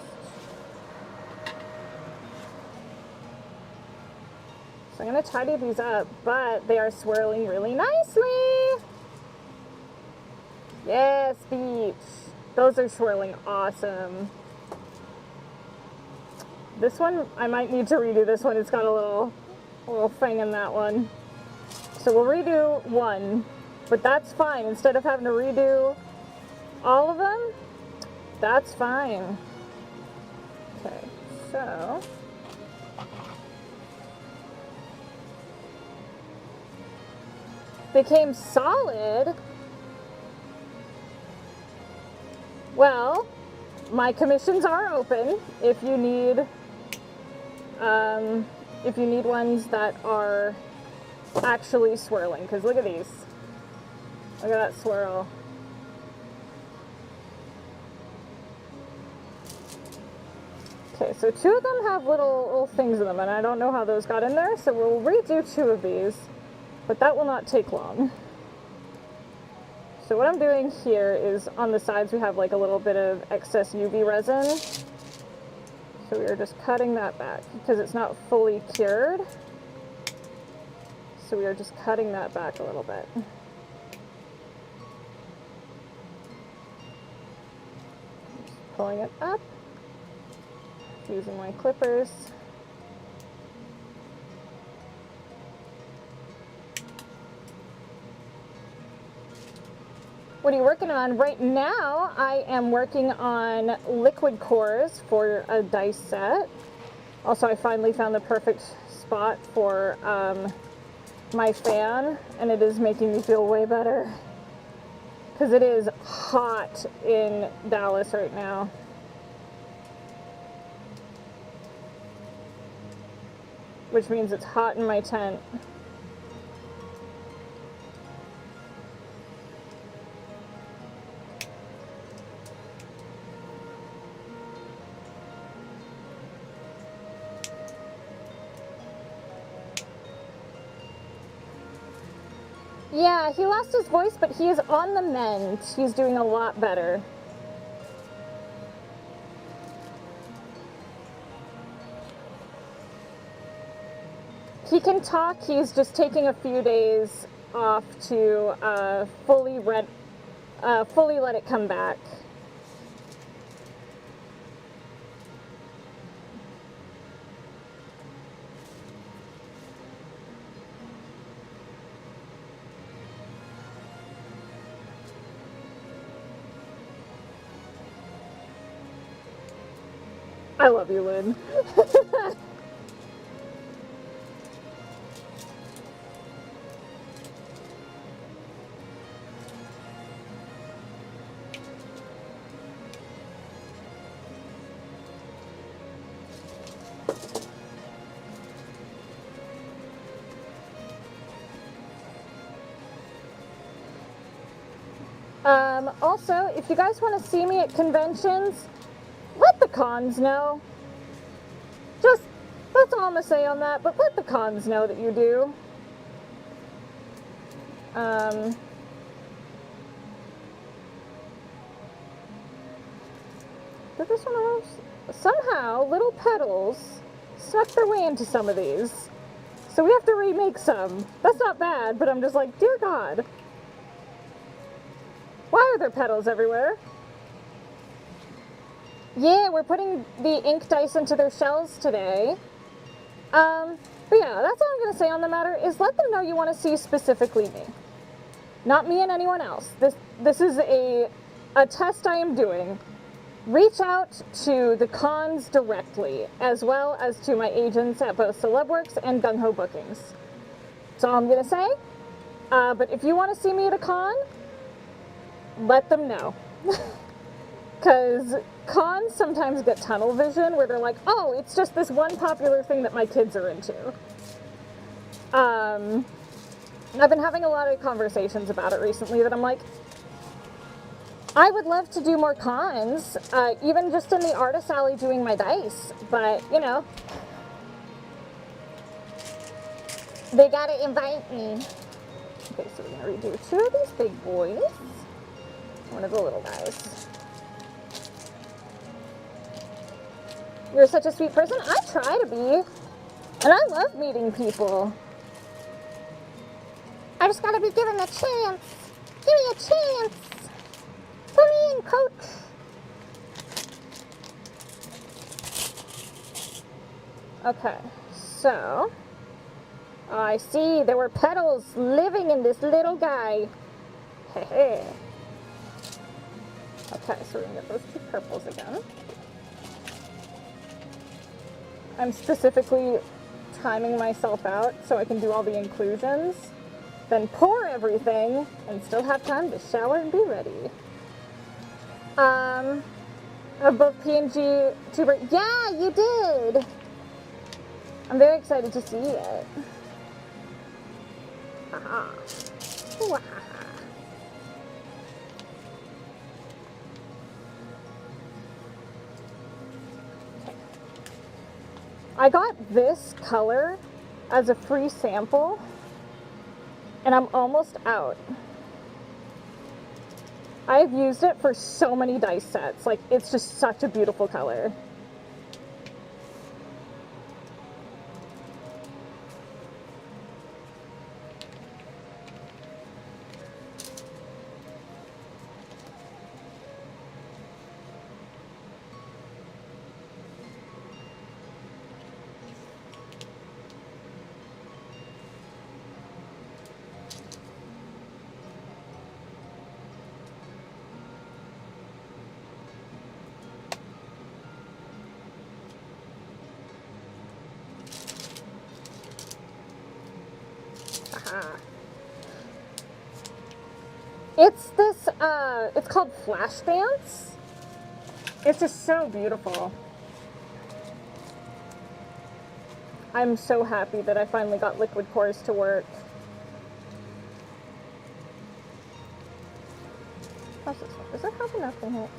So I'm going to tidy these up, but they are swirling really nicely. Yes, beach. Those are swirling awesome. This one, I might need to redo this one. It's got a little thing in that one. So we'll redo one, but that's fine. Instead of having to redo all of them, that's fine. Okay, so became solid. Well, my commissions are open if you need ones that are actually swirling, because look at these. Look at that swirl. Okay, so 2 of them have little things in them, and I don't know how those got in there, so we'll redo 2 of these, but that will not take long. So what I'm doing here is on the sides we have like a little bit of excess UV resin. So we are just cutting that back because it's not fully cured. So we are just cutting that back a little bit. Just pulling it up, using my clippers. What are you working on? Right now, I am working on liquid cores for a dice set. Also, I finally found the perfect spot for my fan, and it is making me feel way better. Because it is hot in Dallas right now. Which means it's hot in my tent. Yeah, he lost his voice, but he is on the mend. He's doing a lot better. He can talk, he's just taking a few days off to fully let it come back. I love you, Lynn. Also, if you guys want to see me at conventions, let the cons know. Just, that's all I'm going to say on that, but let the cons know that you do. Did this one else? Somehow, little petals snuck their way into some of these. So we have to remake some. That's not bad, but I'm just like, dear God. Why are there petals everywhere? Yeah, we're putting the ink dice into their shells today. But yeah, that's all I'm going to say on the matter is let them know you want to see specifically me. Not me and anyone else. This is a test I am doing. Reach out to the cons directly, as well as to my agents at both Celebworks and Gung Ho Bookings. That's all I'm going to say. But if you want to see me at a con, let them know. Because cons sometimes get tunnel vision where they're like, oh, it's just this one popular thing that my kids are into. I've been having a lot of conversations about it recently that I'm like, I would love to do more cons, even just in the artist alley doing my dice, but, you know, they gotta invite me. Okay, so we're gonna redo 2 of these big boys. One of the little guys. You're such a sweet person. I try to be. And I love meeting people. I just gotta be given a chance. Give me a chance. Put me in, coach. Okay, so I see there were petals living in this little guy. Hey. Okay, so we're gonna get those 2 purples again. I'm specifically timing myself out so I can do all the inclusions, then pour everything, and still have time to shower and be ready. Of both PNG tuber. Yeah, you did! I'm very excited to see it. Aha. Wahaha. I got this color as a free sample, and I'm almost out. I've used it for so many dice sets. Like, it's just such a beautiful color. It's this, it's called Flash Dance. It's just so beautiful. I'm so happy that I finally got liquid cores to work. How's this one? Does it have enough in it?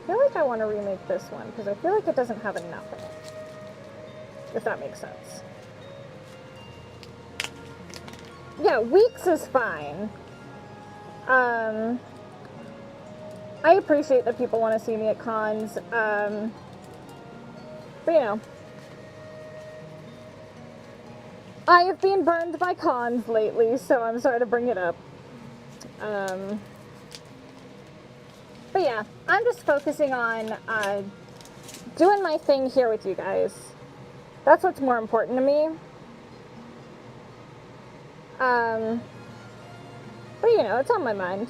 I feel like I want to remake this one because I feel like it doesn't have enough in it. If that makes sense. Yeah, weeks is fine. I appreciate that people want to see me at cons. But you know, I have been burned by cons lately, so I'm sorry to bring it up. But yeah, I'm just focusing on doing my thing here with you guys. That's what's more important to me. But you know, it's on my mind.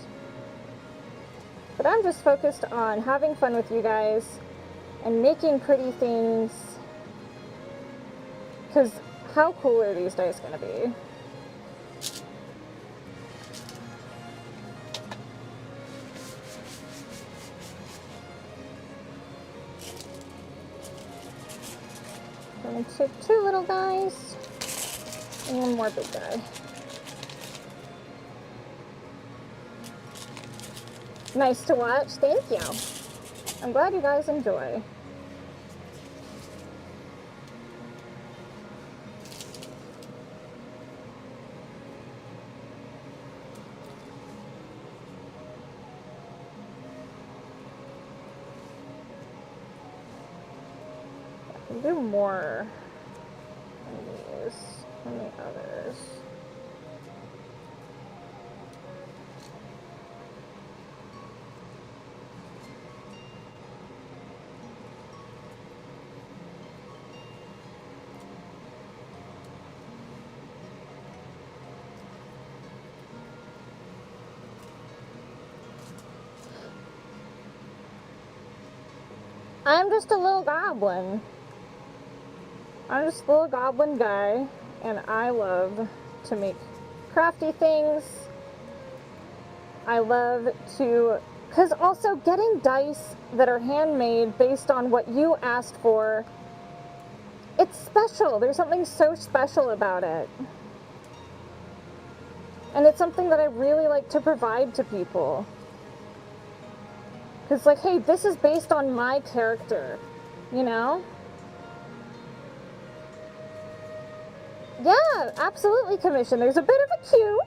But I'm just focused on having fun with you guys and making pretty things. Because how cool are these dice going to be? I'm going to take 2 little guys and 1 more big guy. Nice to watch. Thank you. I'm glad you guys enjoy. I can do more than these, than the others. I'm just a little goblin. I'm just a little goblin guy, and I love to make crafty things. I love to, because also getting dice that are handmade based on what you asked for, it's special. There's something so special about it. And it's something that I really like to provide to people. Because, like, hey, this is based on my character, you know? Yeah, absolutely commission. There's a bit of a queue.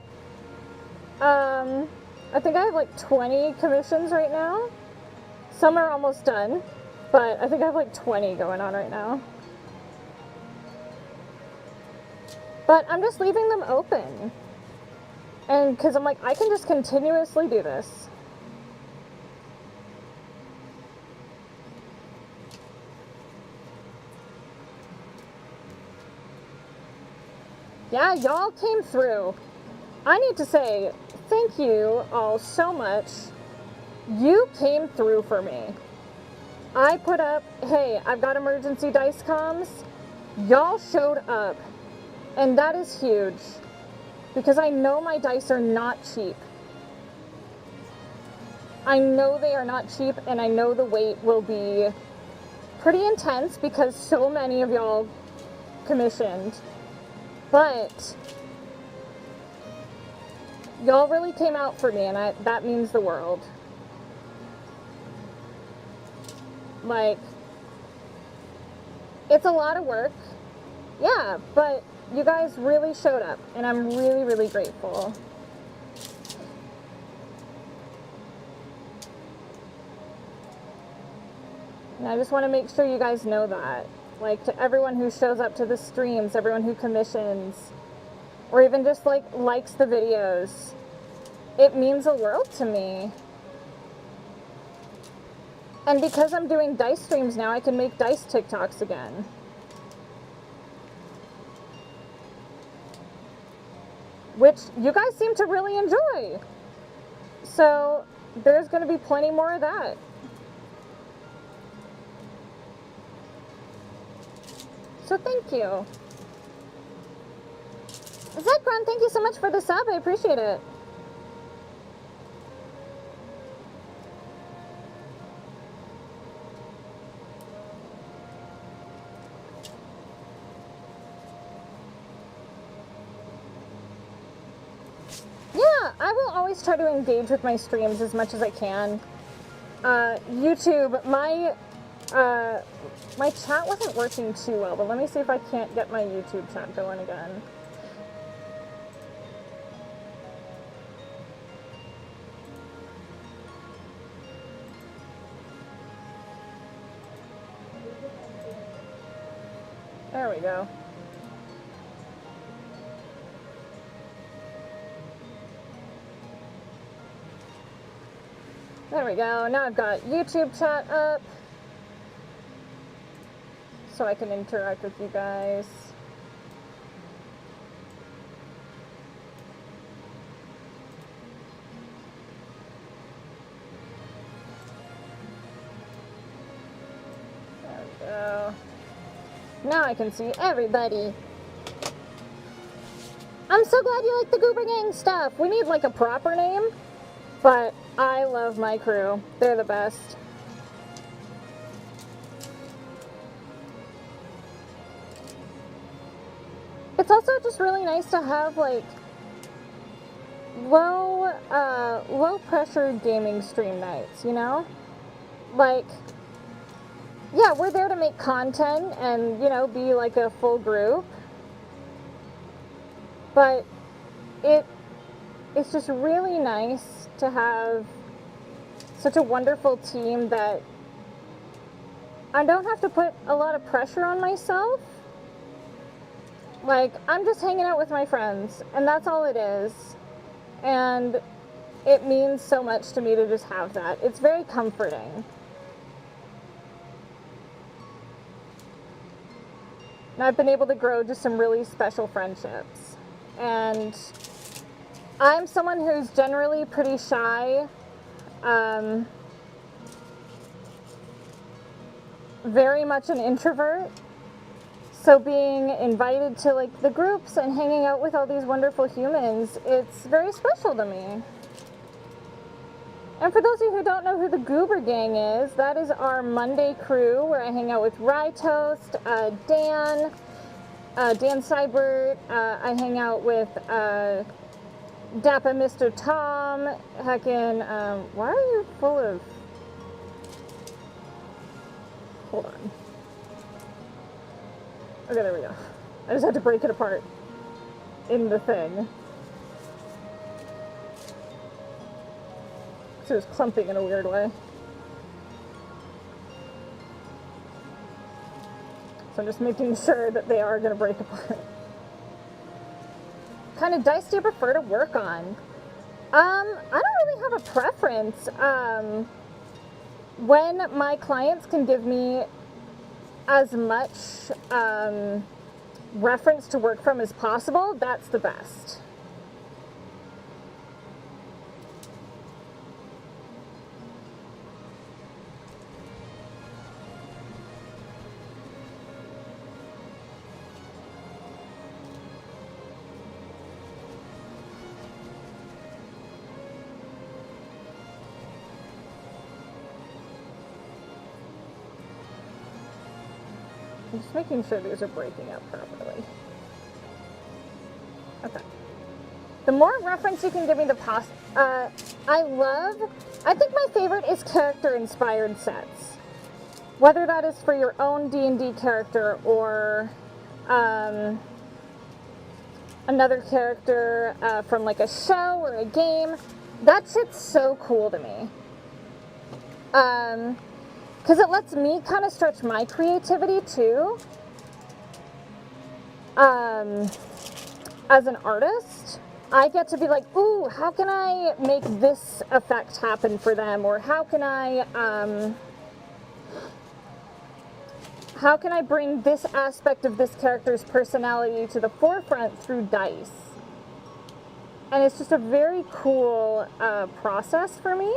I think I have like 20 commissions right now. Some are almost done, but I think I have like 20 going on right now. But I'm just leaving them open. And because I'm like, I can just continuously do this. Yeah, y'all came through. I need to say thank you all so much. You came through for me. I put up, hey, I've got emergency dice comms. Y'all showed up. And that is huge. Because I know my dice are not cheap. I know they are not cheap, and I know the wait will be pretty intense because so many of y'all commissioned. But y'all really came out for me, and that means the world. Like, it's a lot of work. Yeah, but you guys really showed up, and I'm really, really grateful. And I just want to make sure you guys know that. Like, to everyone who shows up to the streams, everyone who commissions, or even just, like, likes the videos. It means the world to me. And because I'm doing dice streams now, I can make dice TikToks again. Which you guys seem to really enjoy. So there's going to be plenty more of that. So thank you. Zekron, thank you so much for the sub. I appreciate it. Yeah, I will always try to engage with my streams as much as I can. YouTube, my chat wasn't working too well, but let me see if I can't get my YouTube chat going again. There we go. There we go. Now I've got YouTube chat up, so I can interact with you guys. Now I can see everybody. I'm so glad you like the Goober Gang stuff. We need like a proper name, but I love my crew. They're the best. It's also just really nice to have like low pressure gaming stream nights, you know? Like, yeah, we're there to make content and, you know, be like a full group. But it's just really nice to have such a wonderful team that I don't have to put a lot of pressure on myself. Like, I'm just hanging out with my friends, and that's all it is. And it means so much to me to just have that. It's very comforting. And I've been able to grow just some really special friendships. And I'm someone who's generally pretty shy. Very much an introvert. So being invited to like the groups and hanging out with all these wonderful humans, it's very special to me. And for those of you who don't know who the Goober Gang is, that is our Monday crew where I hang out with Rye Toast, Dan Seibert, I hang out with Dappa Mr. Tom, heckin', why are you full of... Hold on. Okay, there we go. I just had to break it apart in the thing. So it was clumping in a weird way. So I'm just making sure that they are going to break apart. What kind of dice do you prefer to work on? I don't really have a preference. When my clients can give me as much reference to work from as possible, that's the best. I'm just making sure these are breaking up properly. Okay. The more reference you can give me the I think my favorite is character-inspired sets. Whether that is for your own D&D character or another character from like a show or a game, that shit's so cool to me. Because it lets me kind of stretch my creativity too. As an artist, I get to be like, ooh, how can I make this effect happen for them? Or how can I bring this aspect of this character's personality to the forefront through dice? And it's just a very cool process for me.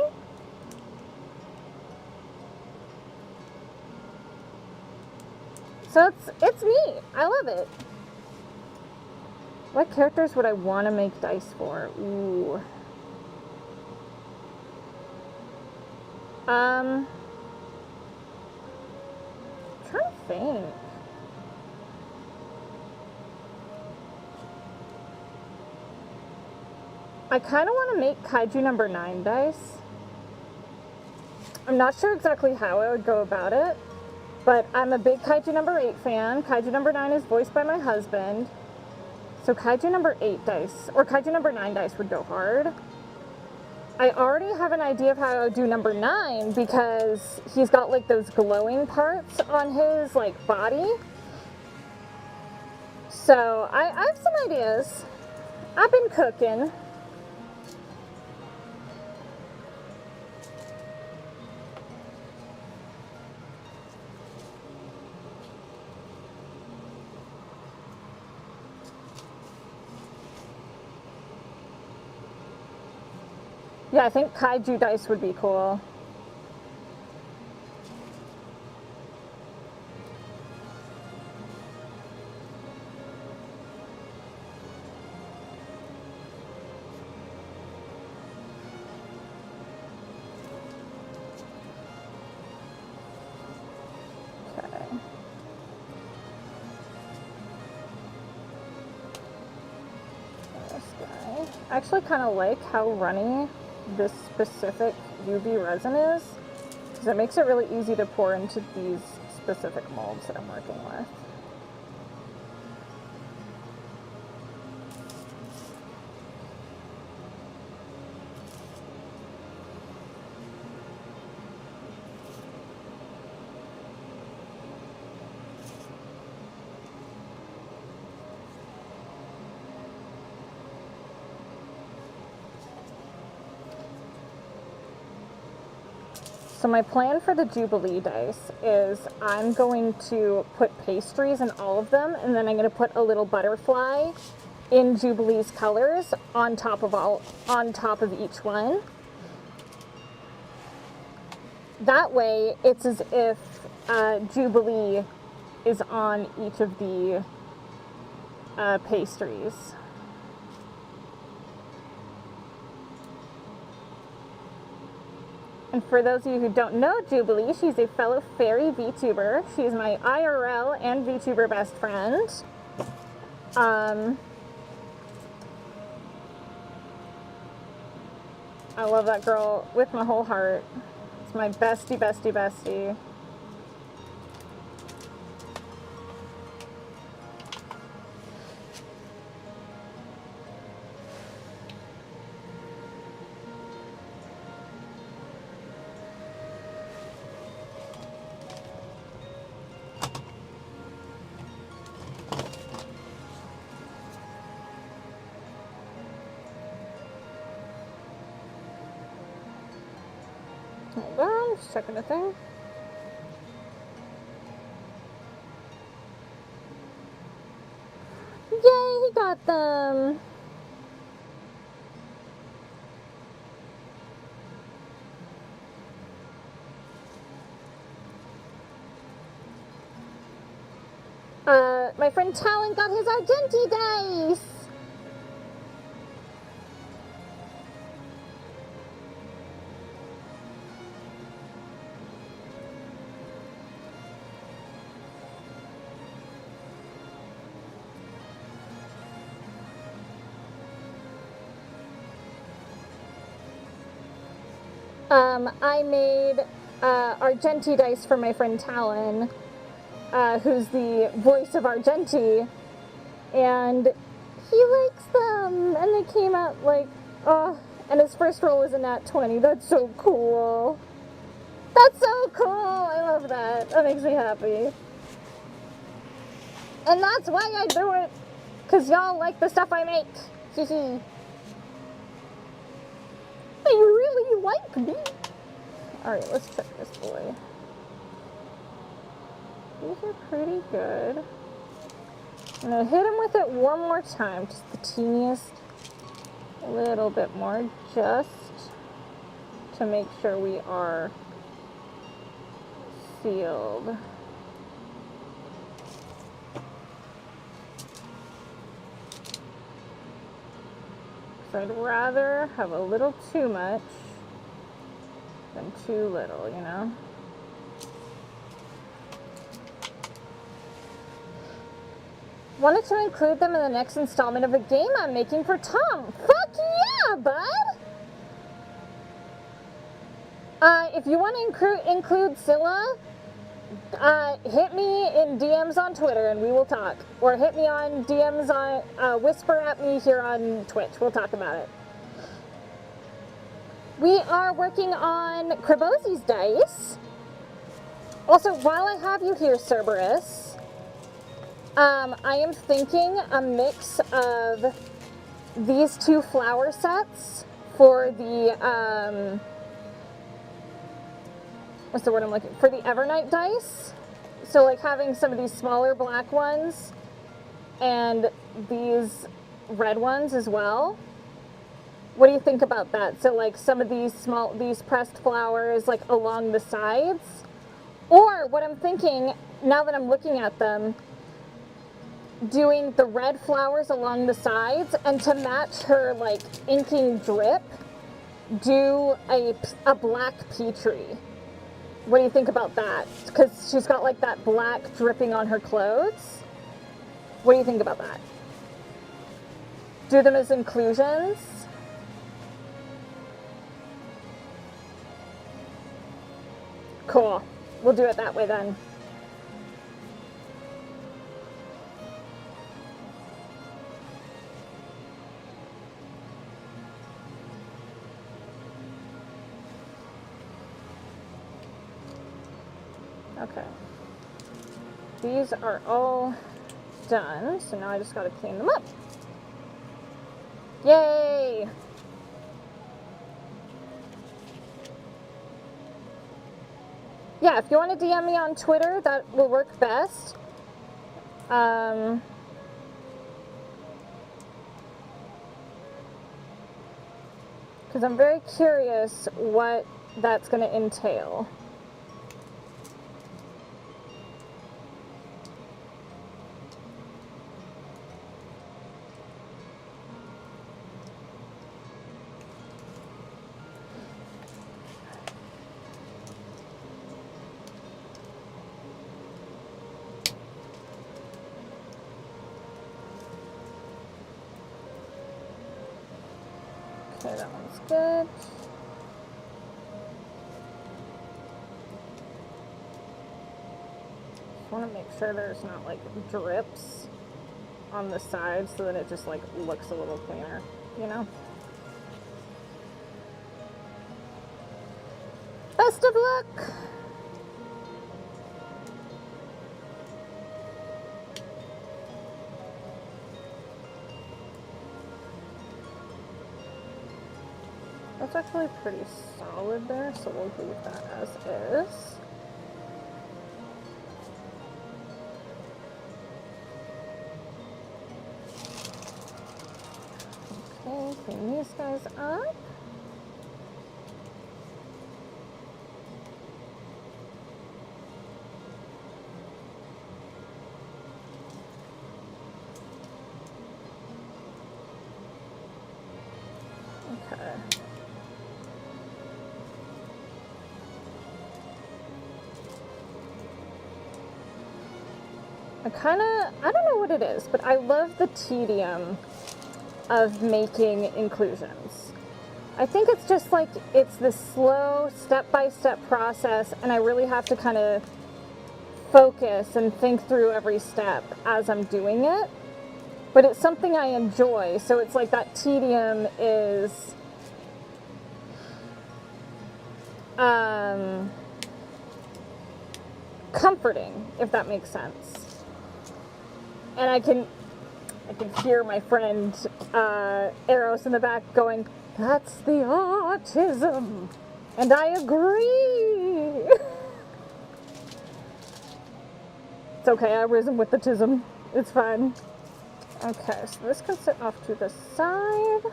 So it's neat. I love it. What characters would I want to make dice for? Ooh. I'm trying to think. I kind of want to make Kaiju number 9 dice. I'm not sure exactly how I would go about it, but I'm a big Kaiju number 8 fan. Kaiju number 9 is voiced by my husband. So Kaiju number 8 dice, or Kaiju number 9 dice would go hard. I already have an idea of how I would do number 9 because he's got like those glowing parts on his like body. So I have some ideas. I've been cooking. Yeah, I think Kaiju dice would be cool. I actually kind of like how runny this specific UV resin is, because it makes it really easy to pour into these specific molds that I'm working with. So my plan for the Jubilee dice is I'm going to put pastries in all of them, and then I'm going to put a little butterfly in Jubilee's colors on top of each one. That way, it's as if Jubilee is on each of the pastries. And for those of you who don't know Jubilee, she's a fellow fairy VTuber. She's my IRL and VTuber best friend. I love that girl with my whole heart. It's my bestie, bestie, bestie. Hold on, just checking the thing. Yay, he got them! My friend Talon got his Argenti dice! I made Argenti dice for my friend Talon, who's the voice of Argenti, and he likes them, and they came out like, and his first roll was a nat 20. That's so cool. That's so cool. I love that. That makes me happy. And that's why I do it, because y'all like the stuff I make. Hee. They really like me. Alright, let's check this boy. These are pretty good. I'm going to hit him with it one more time, just the teeniest little bit more, just to make sure we are sealed. So I'd rather have a little too much than too little, you know? Wanted to include them in the next installment of a game I'm making for Tom. Fuck yeah, bud! If you want to include Scylla, hit me in DMs on Twitter and we will talk. Or hit me on DMs on, whisper at me here on Twitch. We'll talk about it. We are working on Krabosi's dice. Also, while I have you here, Cerberus, I am thinking a mix of these two flower sets for the, what's the word I'm looking for? The Evernight dice. So like having some of these smaller black ones and these red ones as well. What do you think about that? So like some of these pressed flowers like along the sides. Or what I'm thinking, now that I'm looking at them, doing the red flowers along the sides, and to match her like inking drip, do a black Petrie. What do you think about that? Because she's got like that black dripping on her clothes. What do you think about that? Do them as inclusions? Cool. We'll do it that way then. Okay. These are all done, so now I just gotta clean them up. Yay! Yeah, if you want to DM me on Twitter, that will work best. Because I'm very curious what that's going to entail. Okay, that one's good. Just want to make sure there's not like drips on the side so that it just like looks a little cleaner, you know? Best of luck! That's actually pretty solid there, so we'll leave that as is. Okay, clean these guys up. Okay. I don't know what it is, but I love the tedium of making inclusions. I think it's just like, it's this slow step-by-step process, and I really have to kind of focus and think through every step as I'm doing it. But it's something I enjoy, so it's like that tedium is comforting, if that makes sense. And I can hear my friend Eros in the back going, "That's the autism," and I agree. It's okay, I've risen with the tism. It's fine. Okay, so this can sit off to the side.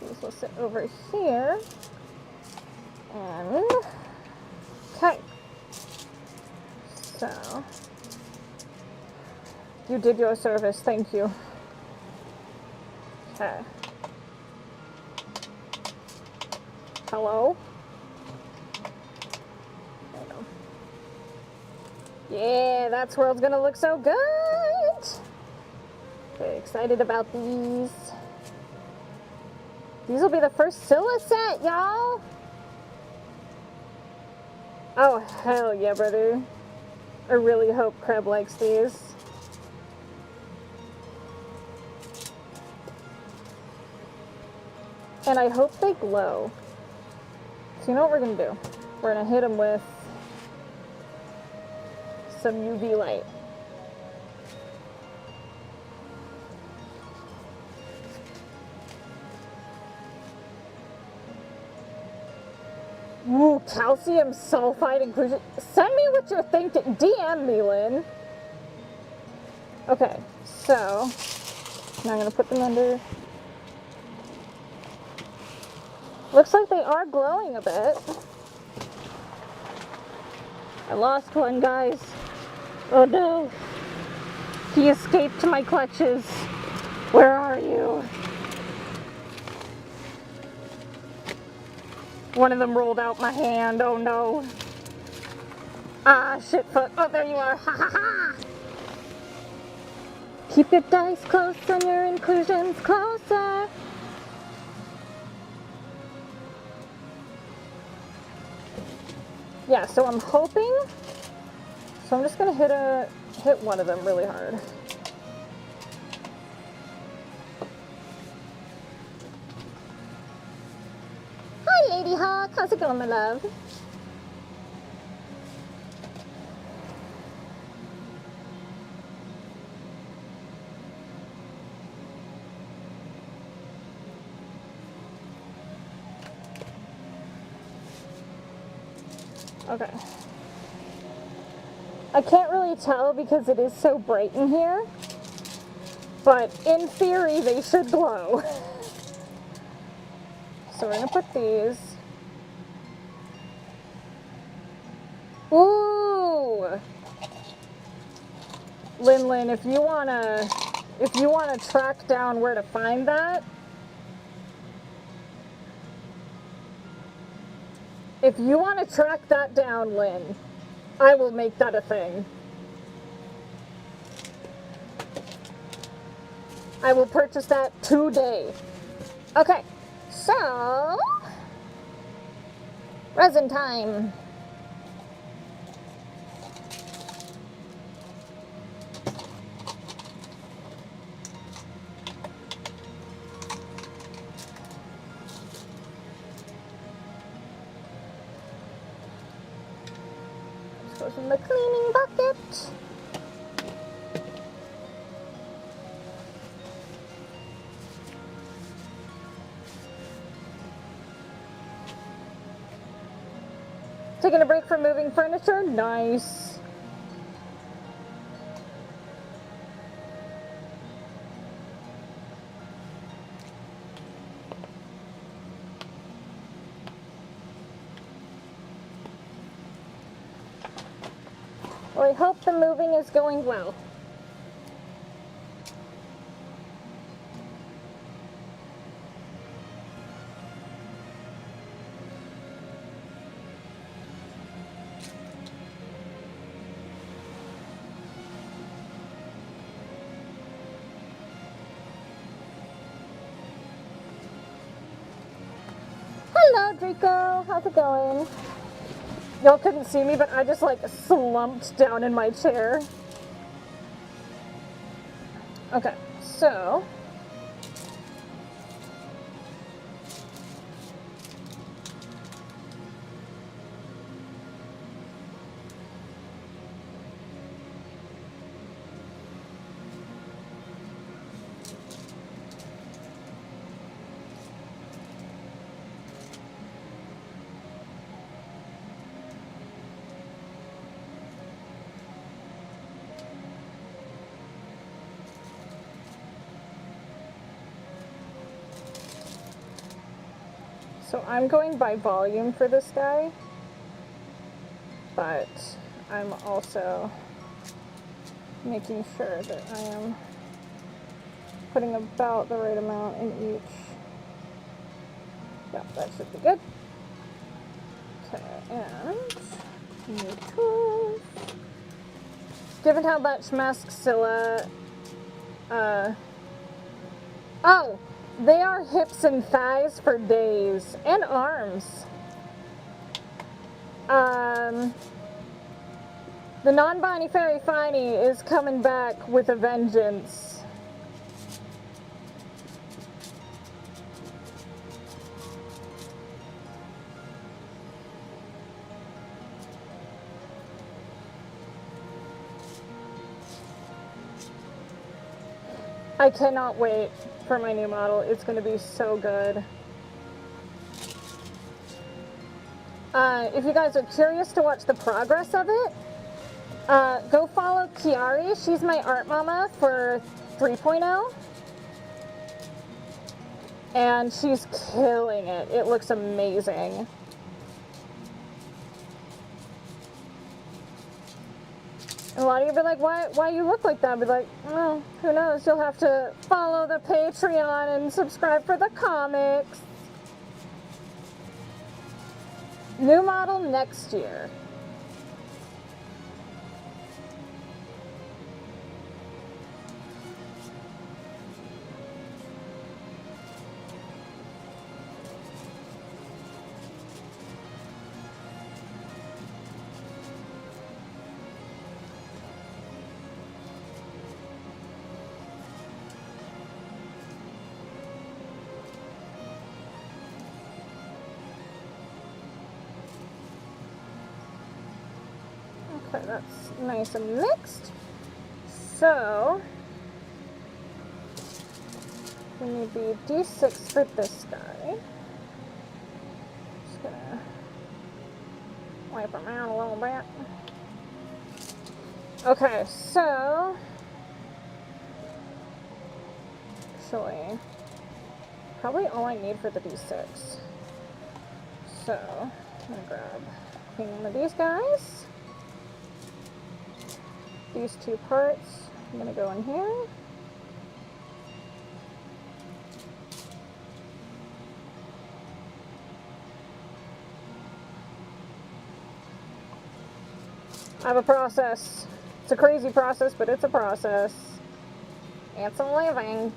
These will sit over here. And okay. So you did your service, thank you. Okay. Hello? There we go. Yeah, that swirl's gonna look so good! Very excited about these. These will be the first Scylla set, y'all! Oh, hell yeah, brother. I really hope Kreb likes these. And I hope they glow. So you know what we're gonna do? We're gonna hit them with some UV light. Ooh, calcium sulfide inclusion. Send me what you're thinking. DM me, Lynn. Okay, so now I'm gonna put them under. Looks like they are glowing a bit. I lost one, guys. Oh no. He escaped my clutches. Where are you? One of them rolled out my hand. Oh no. Ah, shit foot. Oh, there you are. Ha ha ha. Keep your dice close and your inclusions closer. Yeah, so I'm hoping, so I'm just gonna hit one of them really hard. Hi, Lady Hawk. How's it going, my love? Okay. I can't really tell because it is so bright in here, but in theory, they should glow. So we're gonna put these. Ooh! Lin, if you wanna track down where to find that, if you wanna track that down, Lynn, I will make that a thing. I will purchase that today. Okay, so resin time. This goes in the cleaning bucket. Taking a break from moving furniture? Nice. Well, I hope the moving is going well. Hello, Draco. How's it going? Y'all couldn't see me, but I just like slumped down in my chair. Okay, so I'm going by volume for this guy, but I'm also making sure that I am putting about the right amount in each. Yeah, that should be good. Okay, and new tools. Given how much Masksilla, oh, they are hips and thighs for days, and arms. The non-Bonnie Fairy Finey is coming back with a vengeance. I cannot wait for my new model. It's going to be so good. If you guys are curious to watch the progress of it, go follow Kiari. She's my art mama for 3.0. And she's killing it. It looks amazing. And a lot of you be like, why you look like that? I'd be like, well, who knows? You'll have to follow the Patreon and subscribe for the comics. New model next year. Okay, that's nice and mixed. So we need the D6 for this guy. Just gonna wipe them out a little bit. Okay, so actually, probably all I need for the D6. So I'm gonna grab one of these guys. These two parts, I'm gonna go in here. I have a process. It's a crazy process, but it's a process. It's a living.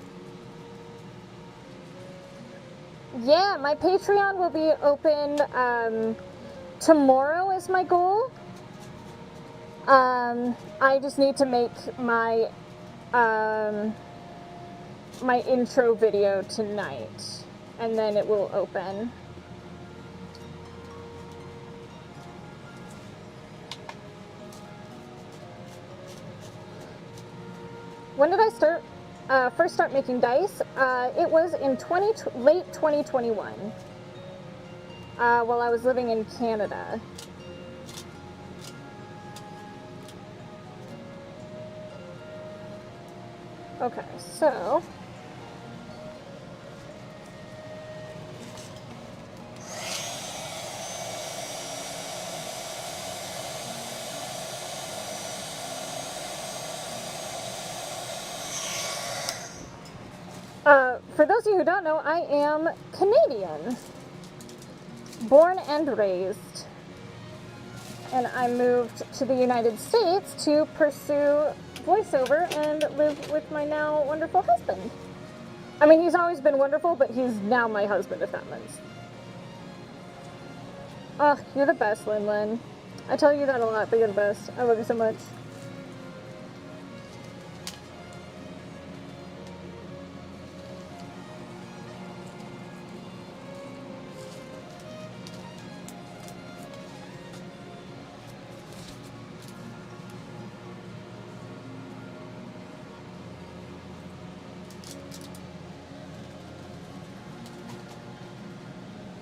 Yeah, my Patreon will be open tomorrow is my goal. I just need to make my my intro video tonight, and then it will open. When did I first start making dice? It was in late 2021, while I was living in Canada. Okay, so for those of you who don't know, I am Canadian, born and raised, and I moved to the United States to pursue voiceover and live with my now wonderful husband. I mean, he's always been wonderful, but he's now my husband, if that means. Oh, you're the best, Lin Lin. I tell you that a lot, but you're the best. I love you so much.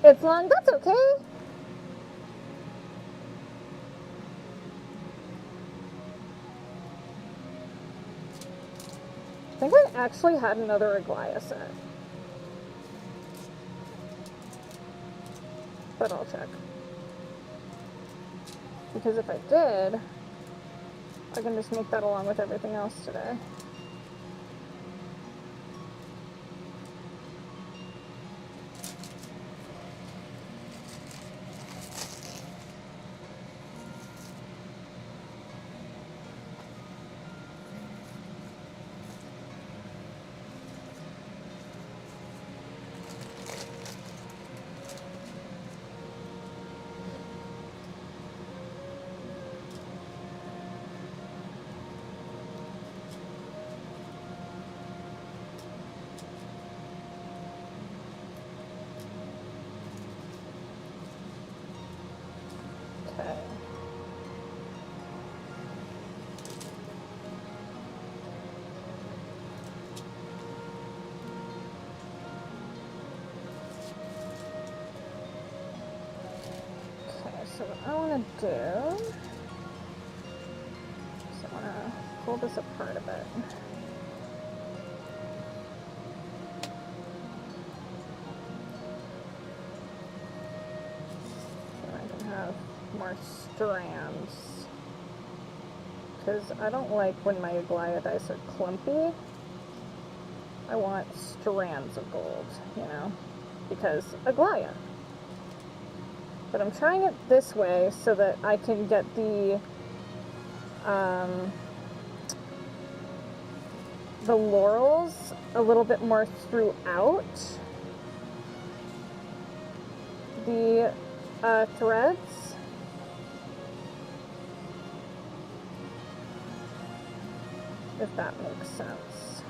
It's long, that's okay. I think I actually had another Aglaia set. But I'll check. Because if I did, I can just make that along with everything else today. Okay. Okay, so what I want to do is I want to pull this apart a bit. So I can have more strands. Because I don't like when my Aglaia dice are clumpy. I want strands of gold, you know, because Aglaia. But I'm trying it this way so that I can get the laurels a little bit more throughout the threads. If that makes sense.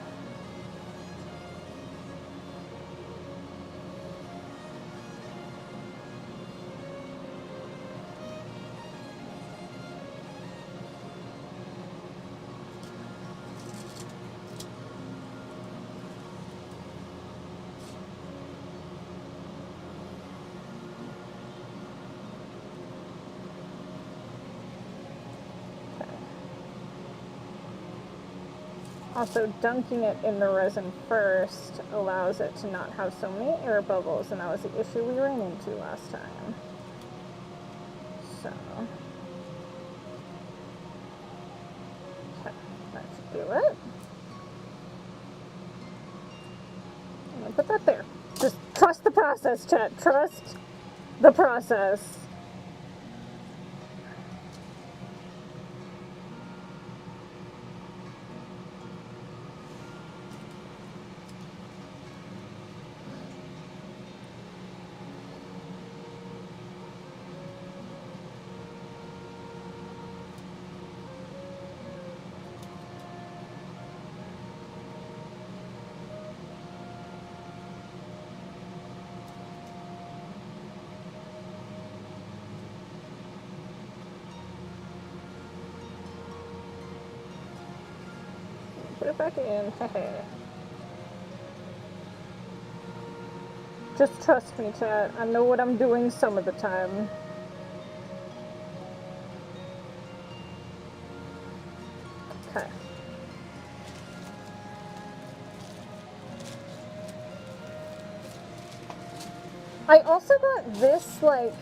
also dunking it in the resin first allows it to not have so many air bubbles, and that was the issue we ran into last time. So, okay, that should do it. I'm gonna put that there. Just trust the process, chat. Trust the process. Put it back in. Just trust me, chat. I know what I'm doing some of the time. Okay. I also got this, like,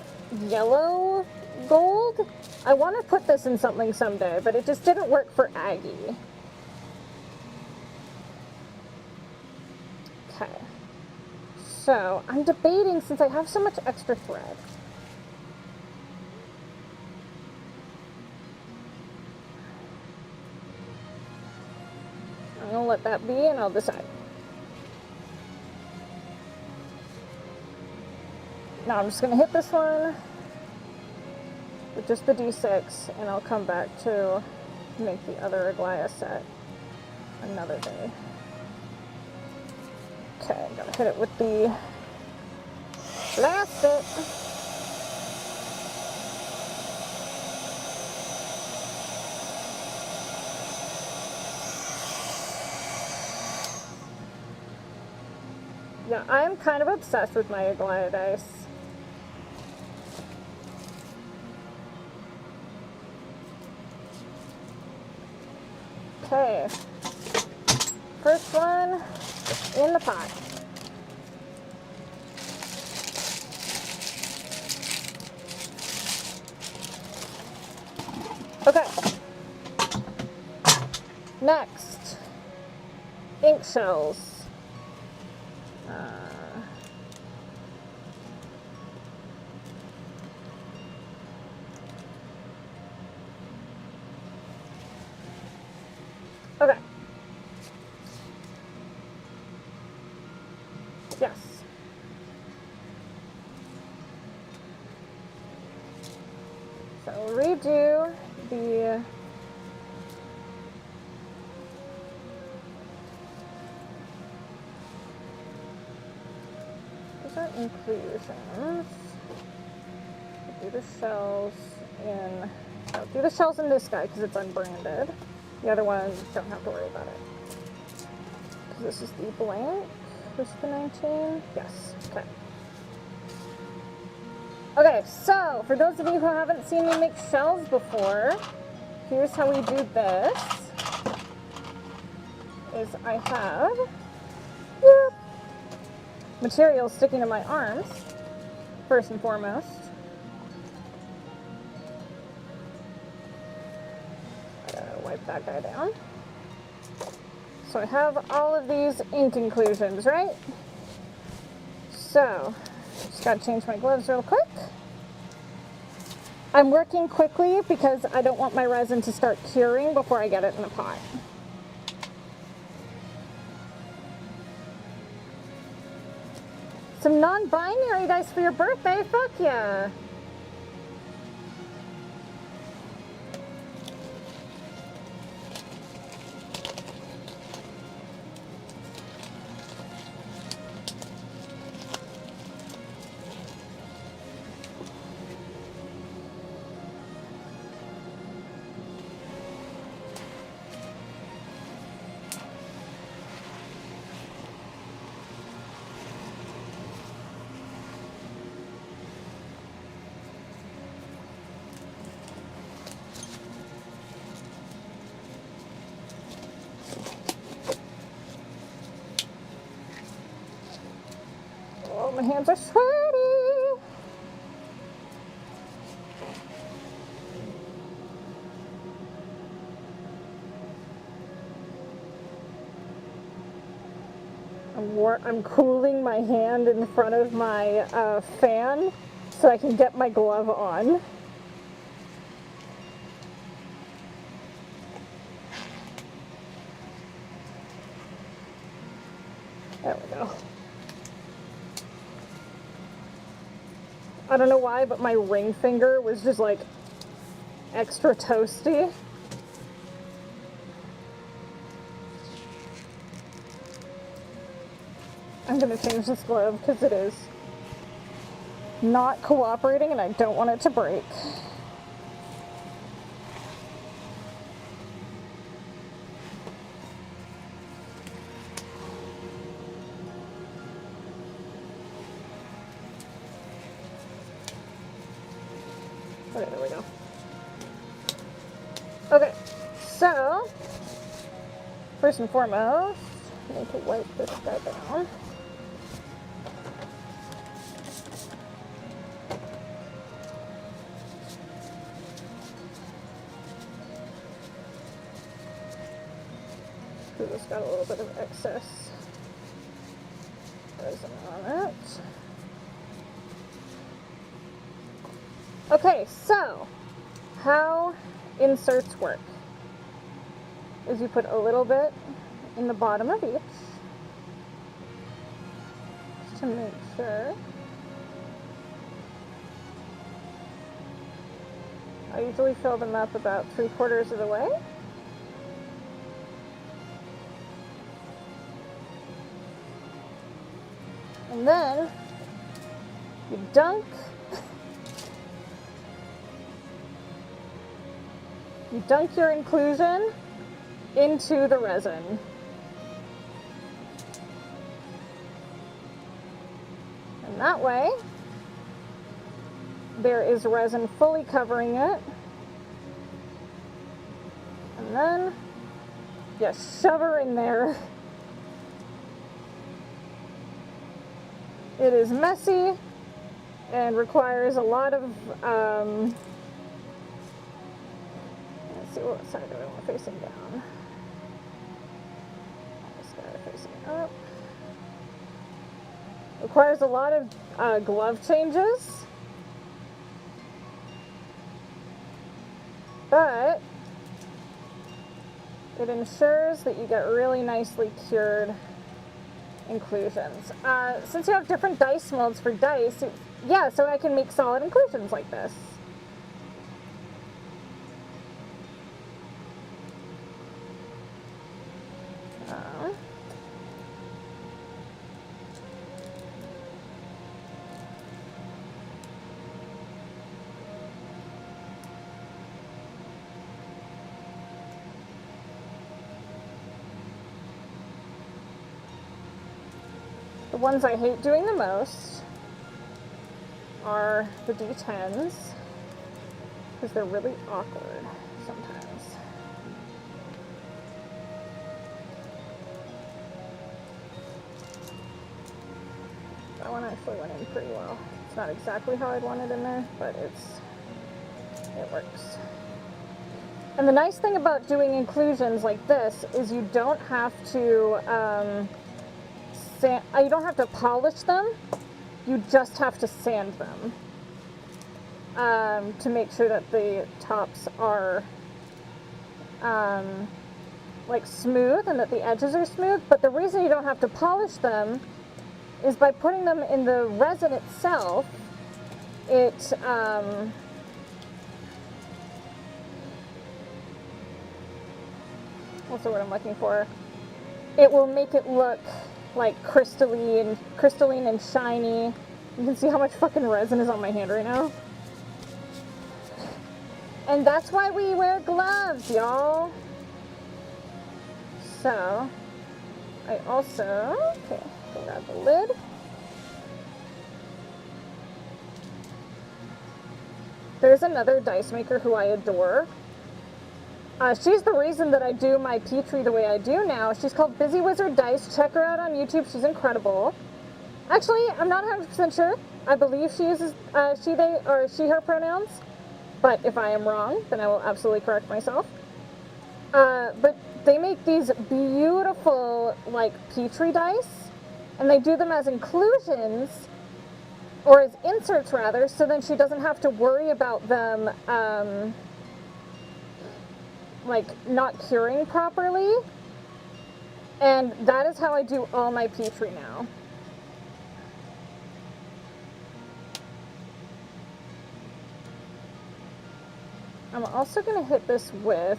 yellow gold. I want to put this in something someday, but it just didn't work for Aggie. Okay. So, I'm debating, since I have so much extra thread. I'm gonna let that be and I'll decide. Now I'm just gonna hit this one with just the D6, and I'll come back to make the other Aglaia set another day. Okay, I'm gonna hit it with the last bit. Yeah, I'm kind of obsessed with my Aglaia dice. Okay, first one in the pot. Okay, next, ink shells. Okay. Yes. So redo the these are inclusions. Do the shells in do the shells in this guy because it's unbranded. The other ones don't have to worry about it. This is the blank. This is the 19. Yes. Okay. Okay, so for those of you who haven't seen me make shells before, here's how we do this. Is I have material sticking to my arms, first and foremost. I gotta wipe that guy down. So I have all of these ink inclusions, right? So, just gotta change my gloves real quick. I'm working quickly because I don't want my resin to start curing before I get it in the pot. Some non-binary dice for your birthday, fuck yeah. Oh, my hands are sweaty. I'm cooling my hand in front of my fan so I can get my glove on. There we go. I don't know why, but my ring finger was just like extra toasty. I'm gonna change this glove because it is not cooperating and I don't want it to break. Okay, there we go. Okay, so first and foremost, I need to wipe this guy down. This got a little bit of excess resin on it. Okay, so how inserts work is you put a little bit in the bottom of each just to make sure. I usually fill them up about 3/4 of the way. And then you dunk your inclusion into the resin. And that way, there is resin fully covering it. And then you shove her in there. It is messy and requires a lot of, let's see, what side do I want facing down? This guy facing up. Requires a lot of glove changes, but it ensures that you get really nicely cured inclusions. Since you have different dice molds for dice, yeah, so I can make solid inclusions like this. The ones I hate doing the most are the D10s because they're really awkward sometimes. That one actually went in pretty well. It's not exactly how I'd want it in there, but it works. And the nice thing about doing inclusions like this is you don't have to you don't have to polish them, you just have to sand them to make sure that the tops are like smooth and that the edges are smooth. But the reason you don't have to polish them is by putting them in the resin itself, it what's the word I'm looking for? It will make it look like crystalline and shiny. You can see how much fucking resin is on my hand right now. And that's why we wear gloves, y'all. So, I also, okay, grab the lid. There's another dice maker who I adore. She's the reason that I do my Petri the way I do now. She's called Busy Wizard Dice. Check her out on YouTube. She's incredible. Actually, I'm not 100% sure. I believe she uses she, they, or she, her pronouns. But if I am wrong, then I will absolutely correct myself. But they make these beautiful, like, Petri dice, and they do them as inclusions, or as inserts rather, so then she doesn't have to worry about them, like, not curing properly. And that is how I do all my Petri now. I'm also going to hit this with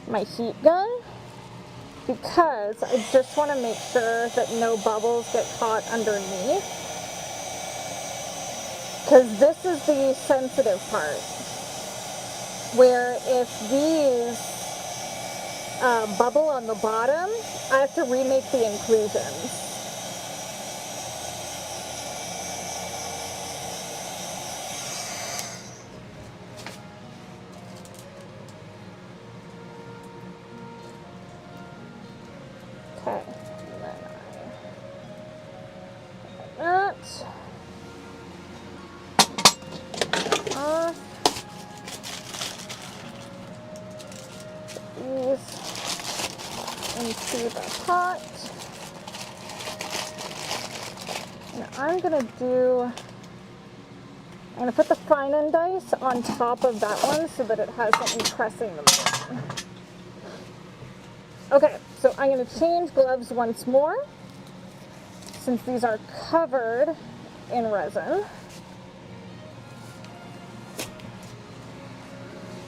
my heat gun because I just want to make sure that no bubbles get caught underneath, because this is the sensitive part, where if these bubble on the bottom, I have to remake the inclusions. Okay, and then I that off. These into the pot. And I'm gonna put the fine end dice on top of that one so that it has something pressing them down. Okay, so I'm going to change gloves once more, since these are covered in resin.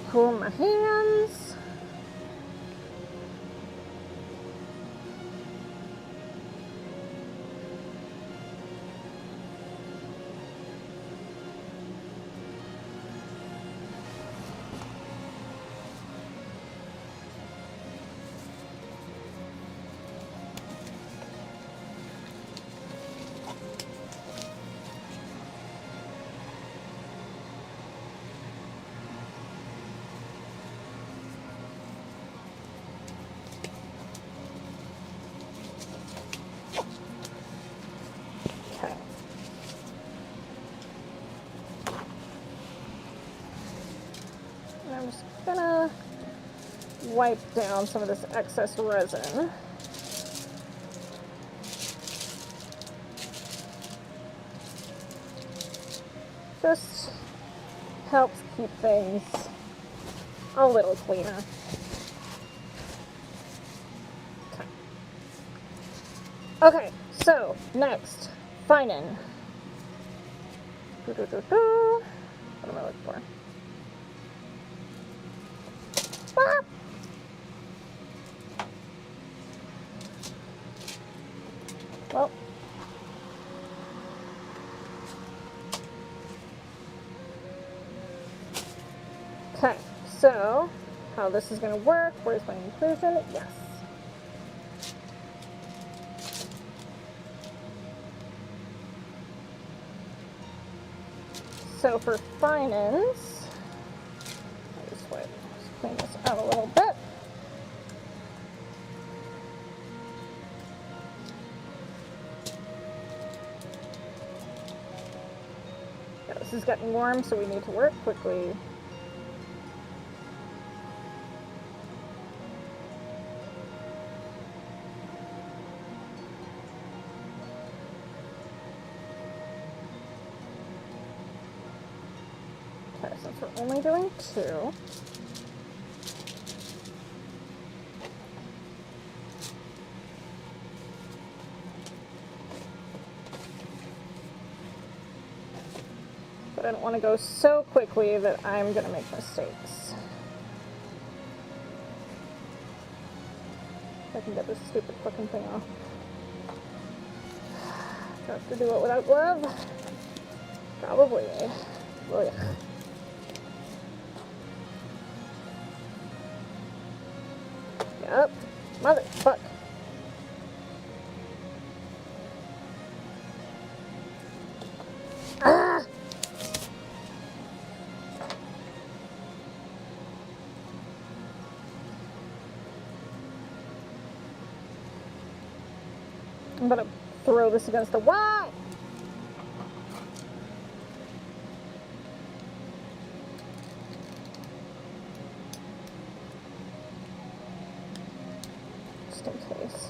Cool my hands. I'm just gonna wipe down some of this excess resin. Just helps keep things a little cleaner. Okay, so next, finin. What am I looking for? Ah! Well, okay, so how this is going to work, where's my inclusion? Yes. So for finance, I'll just clean this out a little bit. Yeah, this is getting warm, so we need to work quickly. Okay, since we're only doing 2. But I don't want to go so quickly that I'm going to make mistakes. If I can get this stupid fucking thing off. Do I have to do it without glove? Probably. Ugh. Yep. Motherfuck. Ah! I'm gonna throw this against the wall. Just in case.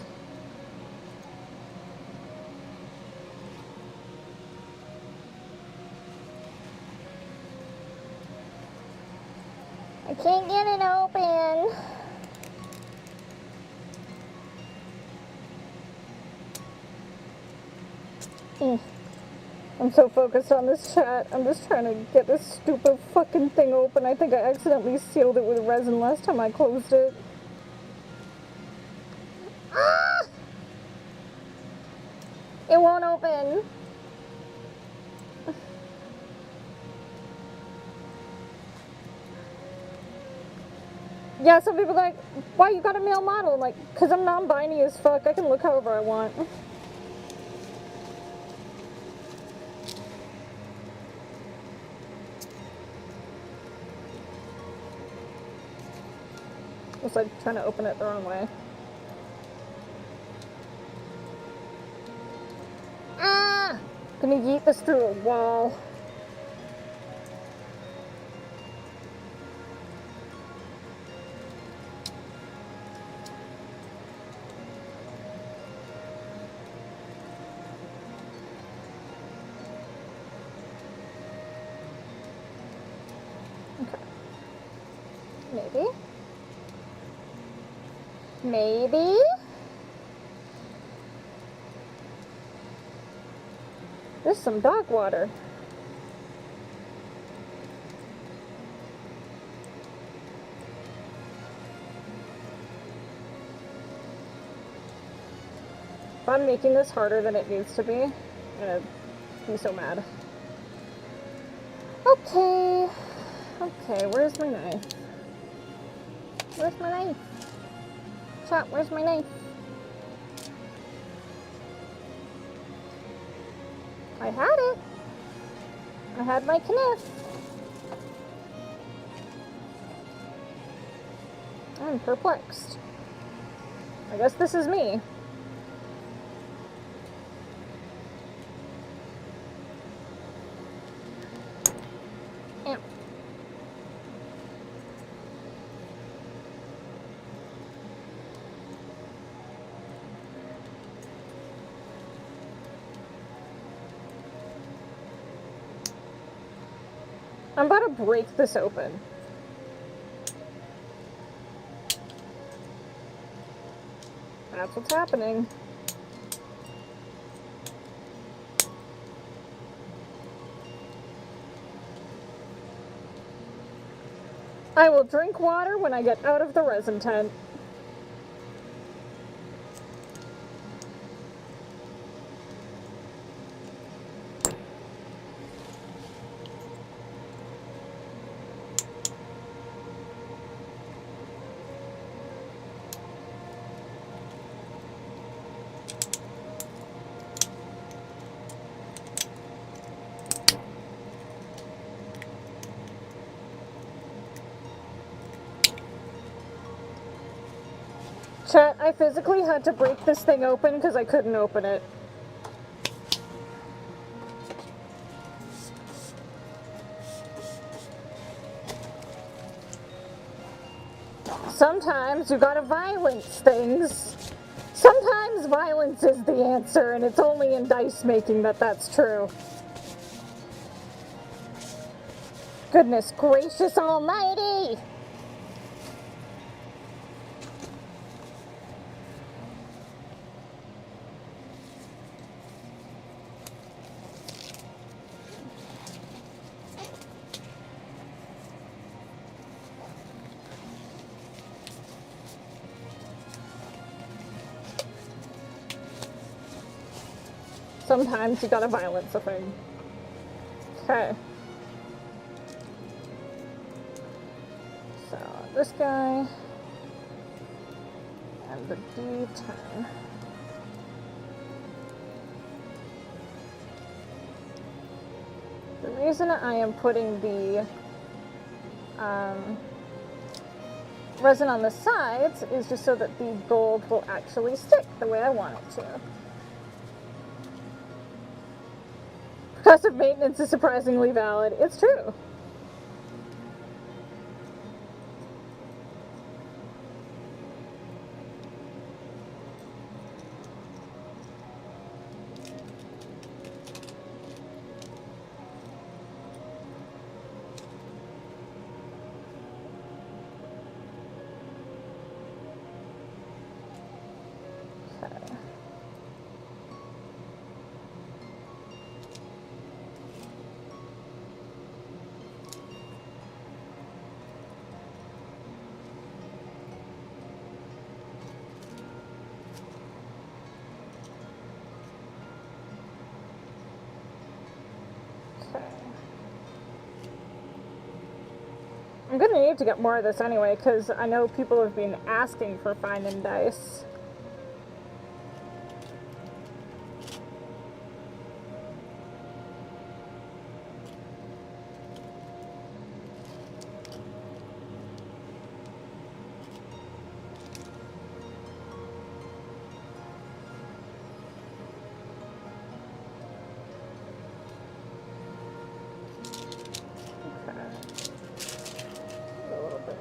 I can't get it open. I'm so focused on this chat. I'm just trying to get this stupid fucking thing open. I think I accidentally sealed it with resin last time I closed it. Ah! It won't open. Yeah, some people are like, why you got a male model? I'm like, because I'm non-binary as fuck. I can look however I want. Was like trying to open it the wrong way. Ah! Gonna yeet this through a wall. Okay. Maybe. Maybe? There's some dog water. If I'm making this harder than it needs to be, I'm gonna be so mad. Okay. Okay, where's my knife? Where's my knife? Chat, where's my knife? I had it. I had my knife. I'm perplexed. I guess this is me. Yeah. I'm about to break this open. That's what's happening. I will drink water when I get out of the resin tent. Chat, I physically had to break this thing open because I couldn't open it. Sometimes you gotta violence things. Sometimes violence is the answer, and it's only in dice making that that's true. Goodness gracious almighty! Sometimes you gotta violence a thing. Okay. So, this guy. And the D10. The reason I am putting the resin on the sides is just so that the gold will actually stick the way I want it to. Cost of maintenance is surprisingly valid. It's true. I'm gonna need to get more of this anyway, because I know people have been asking for fine and dice.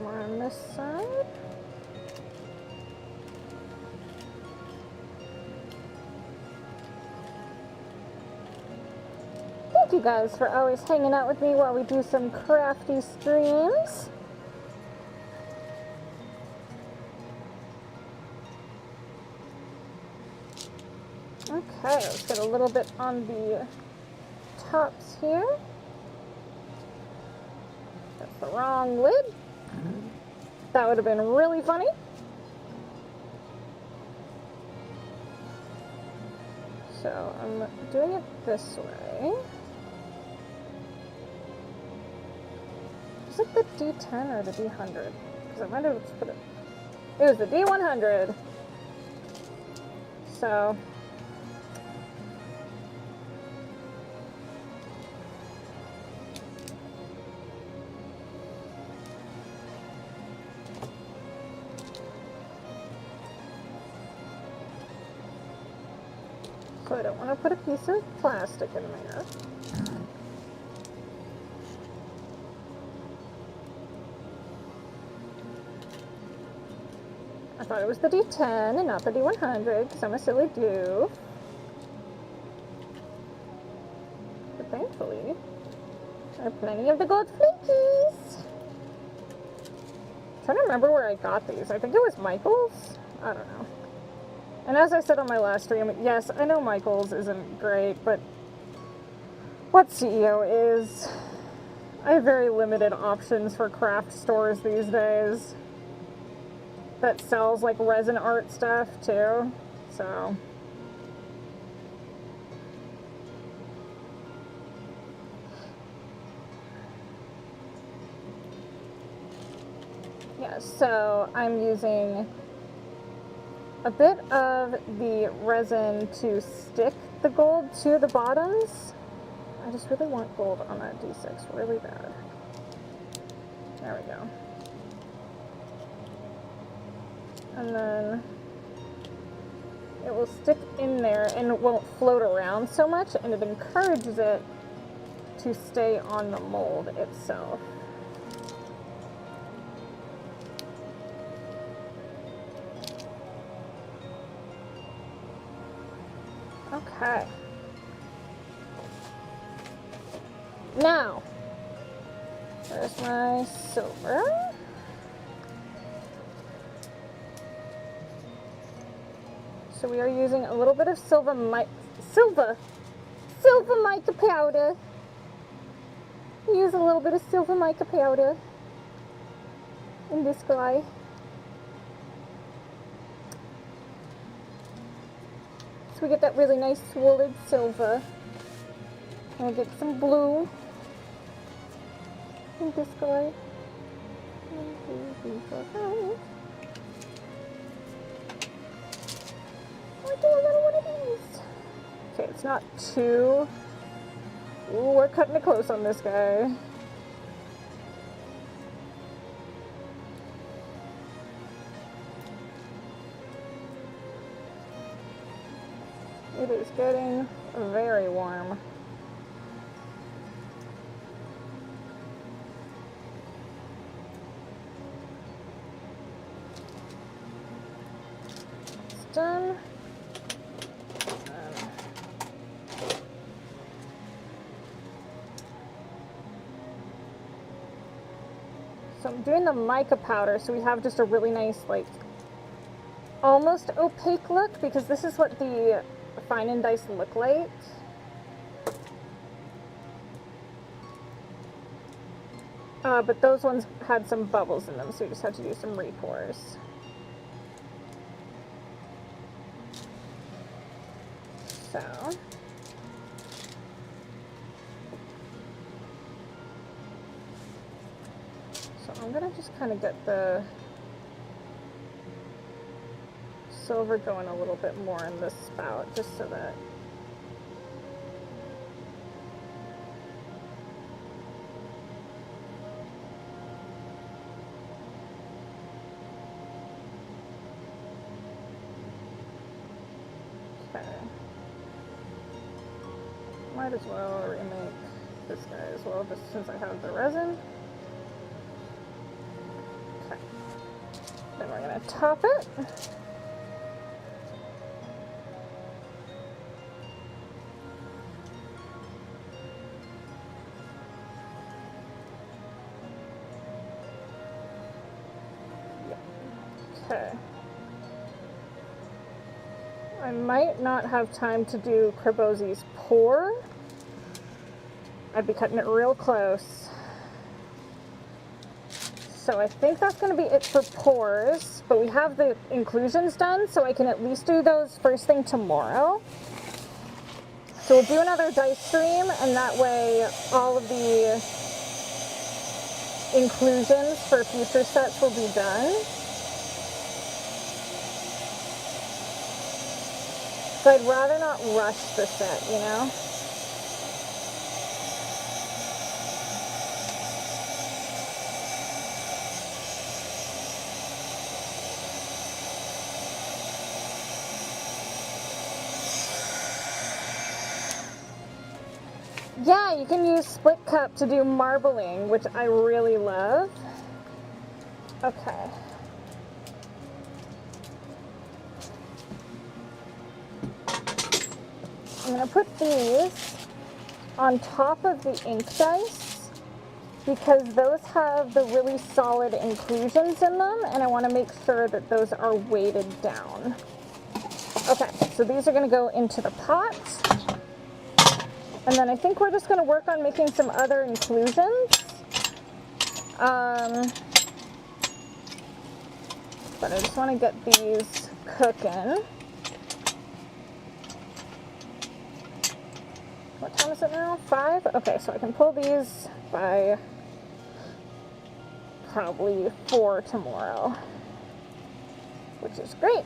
More on this side. Thank you guys for always hanging out with me while we do some crafty streams. Okay, let's get a little bit on the tops here. That's the wrong lid. That would have been really funny. So I'm doing it this way. Is it the D10 or the D100? Because I might have put it. It was the D100. So. So I don't want to put a piece of plastic in there. I thought it was the D10 and not the D100 because I'm a silly doof. But thankfully, there are plenty of the gold flakies. I'm trying to remember where I got these. I think it was Michael's. I don't know. And as I said on my last stream, yes, I know Michael's isn't great, but what CEO is? I have very limited options for craft stores these days that sells like resin art stuff too, so. Yeah, so I'm using a bit of the resin to stick the gold to the bottoms. I just really want gold on that D6 really bad. There we go. And then it will stick in there and it won't float around so much, and it encourages it to stay on the mold itself. Okay. Now, there's my silver. So we are using a little bit of silver mica powder. Use a little bit of silver mica powder in this guy. So we get that really nice swirled silver. And we'll get some blue in this guy. 1, 2, 3, 4, 5. I'll do a little one of these. Okay, it's not too. Ooh, we're cutting it close on this guy. It is getting very warm. done. So I'm doing the mica powder, so we have just a really nice, like, almost opaque look, because this is what the fine and dice look like. But those ones had some bubbles in them, so we just had to do some repours. So I'm gonna just kind of get the silver going a little bit more in this spout, just so that might as well remake this guy as well, just since I have the resin. Okay. Then we're going to top it. Okay. I might not have time to do Krabosi's pour. I'd be cutting it real close. So I think that's going to be it for pours, but we have the inclusions done, so I can at least do those first thing tomorrow. So we'll do another dice stream, and that way all of the inclusions for future sets will be done. So I'd rather not rush the set, you know? Yeah, you can use split cup to do marbling, which I really love. Okay. I'm going to put these on top of the ink dice because those have the really solid inclusions in them, and I want to make sure that those are weighted down. Okay, so these are going to go into the pot. And then I think we're just going to work on making some other inclusions. But I just want to get these cooking. What time is it now? 5? Okay, so I can pull these by probably 4 tomorrow, which is great.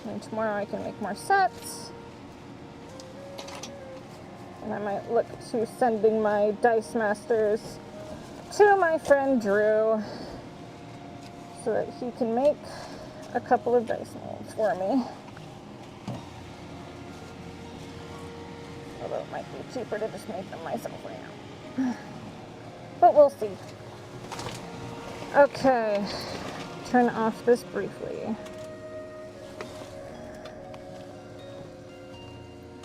And tomorrow I can make more sets. And I might look to sending my Dice Masters to my friend Drew so that he can make a couple of dice molds for me. Although it might be cheaper to just make them myself right now. But we'll see. Okay, turn off this briefly.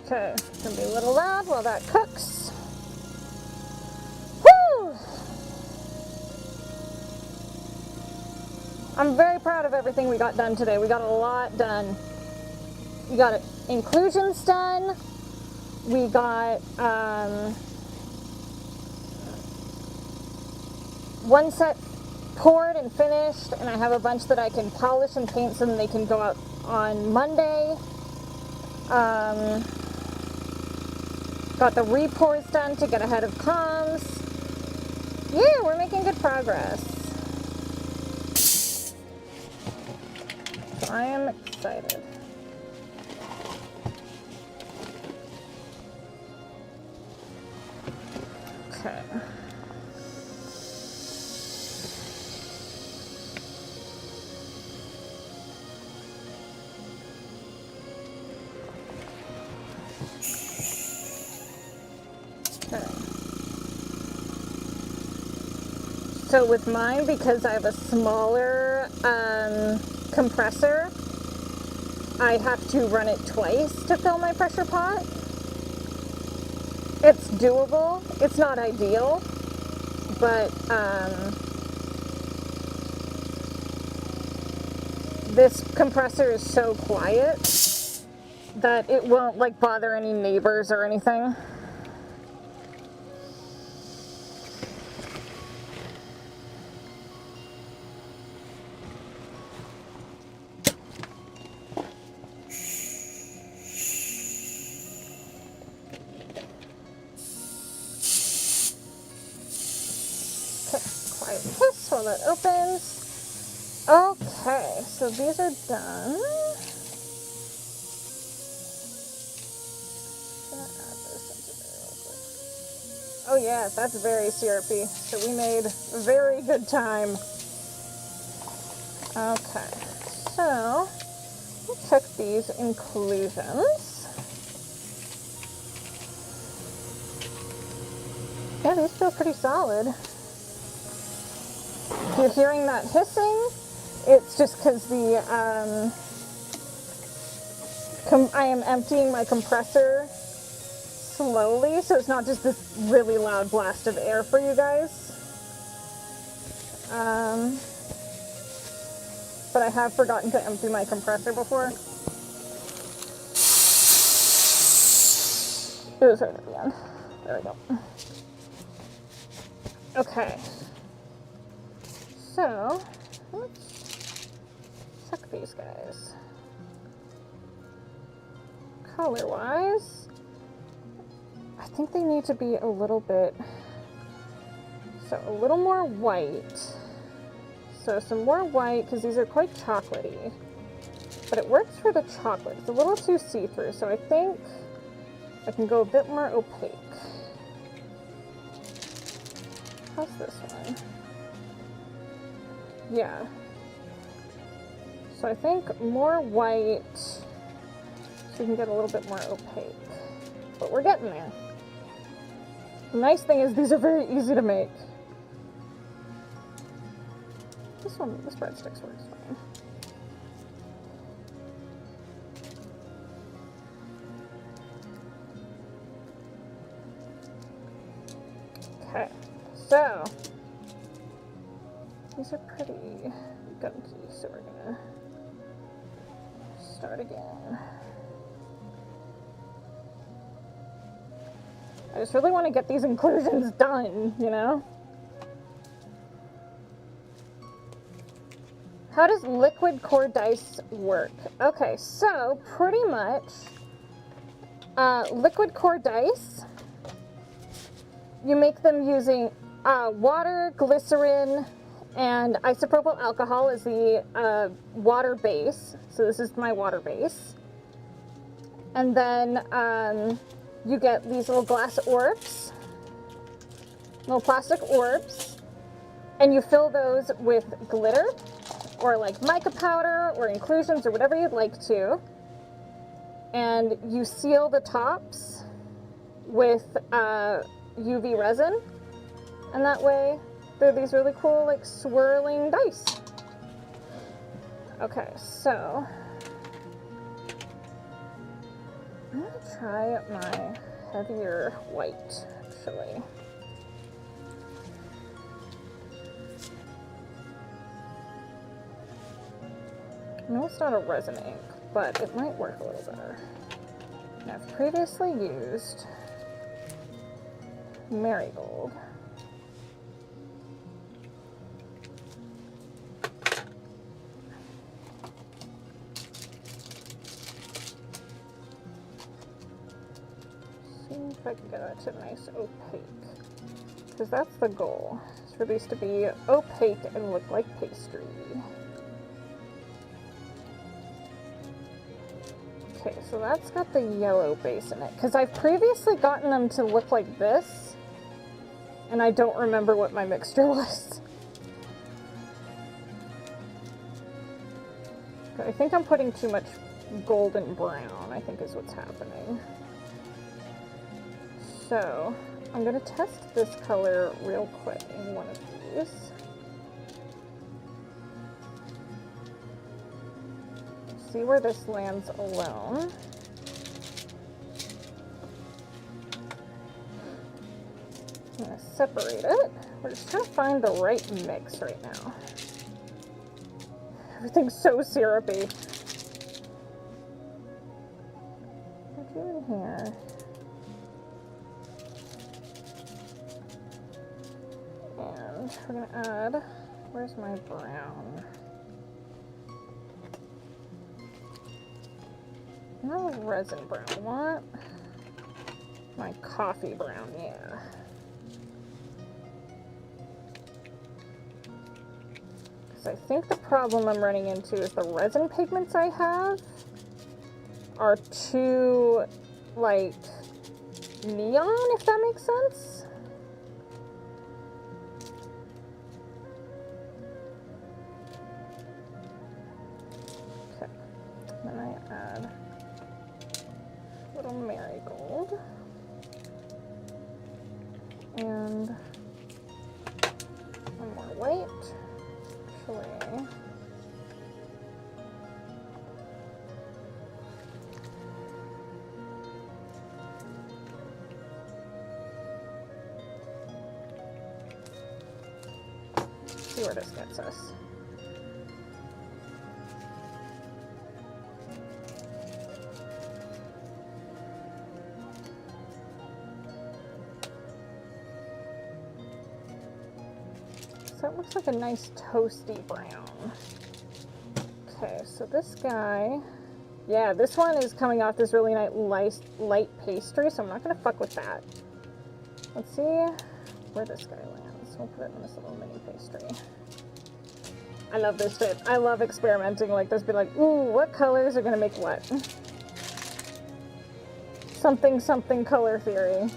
Okay, it's gonna be a little loud while that cooks. Woo! I'm very proud of everything we got done today. We got a lot done. We got inclusions done. We got one set poured and finished, and I have a bunch that I can polish and paint so then they can go out on Monday. Got the repours done to get ahead of comms. Yeah, we're making good progress. So I am excited. Okay. So with mine, because I have a smaller compressor, I have to run it twice to fill my pressure pot. It's doable. It's not ideal, but this compressor is so quiet that it won't like bother any neighbors or anything. Quiet this while that opens. Okay, so these are done. Gonna add this into there real quick. Oh yeah, that's very syrupy. So we made very good time. Okay, so we'll check these inclusions. Yeah, these feel pretty solid. If you're hearing that hissing, it's just because I am emptying my compressor slowly, so it's not just this really loud blast of air for you guys. But I have forgotten to empty my compressor before. It was right at the end. There we go. Okay. So, let's check these guys. Color-wise, I think they need to be a little bit, so a little more white. So some more white, because these are quite chocolatey. But it works for the chocolate. It's a little too see-through, so I think I can go a bit more opaque. How's this one? Yeah. So I think more white, so you can get a little bit more opaque. But we're getting there. The nice thing is these are very easy to make. This breadsticks works fine. Okay, so these are pretty gunky, so we're gonna start again. I just really want to get these inclusions done, you know? How does liquid core dice work? Okay, so pretty much liquid core dice, you make them using water, glycerin, and isopropyl alcohol is the water base. So this is my water base. And then you get these little glass orbs, little plastic orbs, and you fill those with glitter or like mica powder or inclusions or whatever you'd like to. And you seal the tops with UV resin. And that way they're these really cool like swirling dice. Okay, so I'm gonna try my heavier white actually. I know it's not a resin ink, but it might work a little better. Now, I've previously used Marigold. See if I can get that to nice opaque, because that's the goal, is for these to be opaque and look like pastry. Okay, so that's got the yellow base in it, because I've previously gotten them to look like this, and I don't remember what my mixture was. I think I'm putting too much golden brown, I think is what's happening. So, I'm going to test this color real quick in one of these. see where this lands alone. I'm gonna separate it. We're just trying to find the right mix right now. Everything's so syrupy. Put you in here. And we're gonna add, where's my brown? No resin brown, what? My coffee brown, yeah. I think the problem I'm running into is the resin pigments I have are too, like, neon, if that makes sense. Okay, then I add a little marigold and one more white. Actually, see where this gets us. So it looks like a nice toasty brown. Okay, so this guy, yeah, this one is coming off this really nice light pastry, so I'm not gonna fuck with that. Let's see where this guy lands. We'll put it in this little mini pastry. I love this bit. I love experimenting like this. Be like, ooh, what colors are gonna make what? Something, something color theory.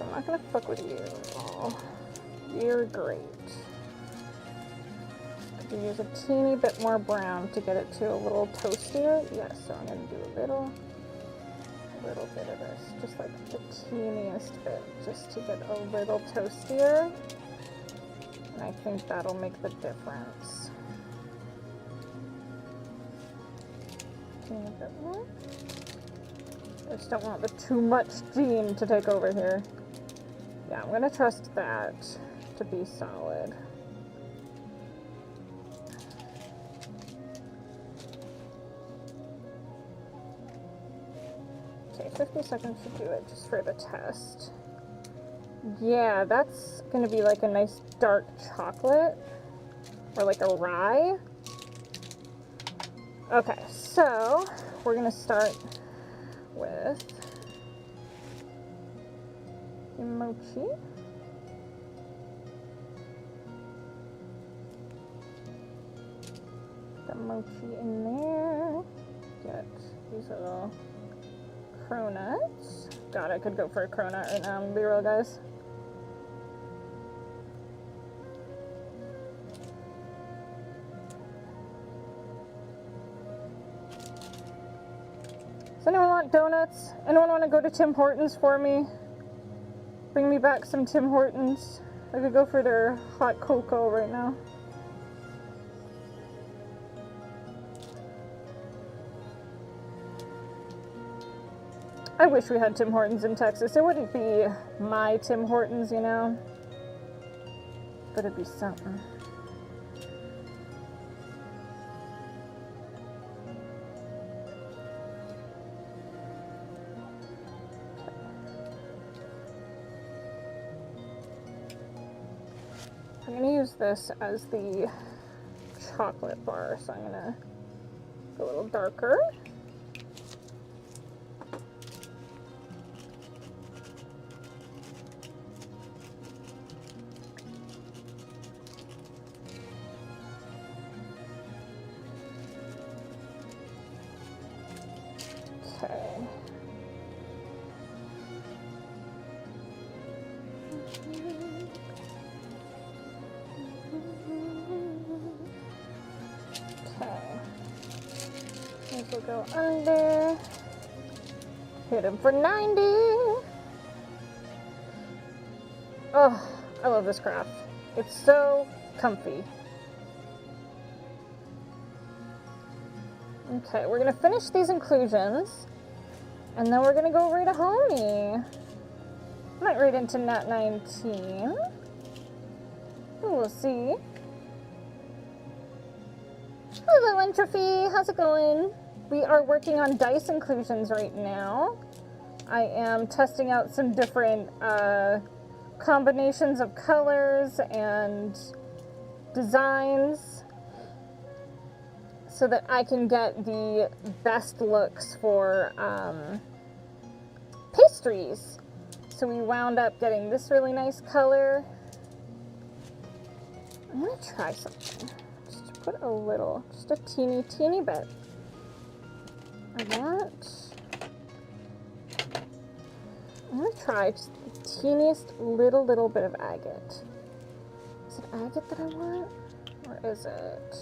I'm not gonna fuck with you at all. You're great. Could you use a teeny bit more brown to get it to a little toastier? Yes, so I'm gonna do a little bit of this, just like the teeniest bit, just to get a little toastier. And I think that'll make the difference. Teeny bit more. I just don't want the too much gene to take over here. Yeah, I'm gonna trust that to be solid. Okay, 50 seconds should do it just for the test. Yeah, that's gonna be like a nice dark chocolate or like a rye. Okay, so we're gonna start with the mochi. The mochi in there. Get these little cronuts. God, I could go for a cronut right now, I'm gonna be real, guys. Does anyone want donuts? Anyone want to go to Tim Hortons for me? Bring me back some Tim Hortons. I could go for their hot cocoa right now. I wish we had Tim Hortons in Texas. It wouldn't be my Tim Hortons, you know, but it'd be something. I'm going to use this as the chocolate bar, so I'm going to go a little darker. Okay. This will go under. Hit him for 90. Oh, I love this craft. It's so comfy. Okay, we're gonna finish these inclusions, and then we're gonna go right to Honey. Might read into Nat 19. We'll see. Hello, Entropy. How's it going? We are working on dice inclusions right now. I am testing out some different combinations of colors and designs so that I can get the best looks for pastries. So we wound up getting this really nice color. I'm gonna try something. Just put a little, just a teeny bit of that. I'm gonna try just the teeniest little bit of agate. Is it agate that I want? Or is it?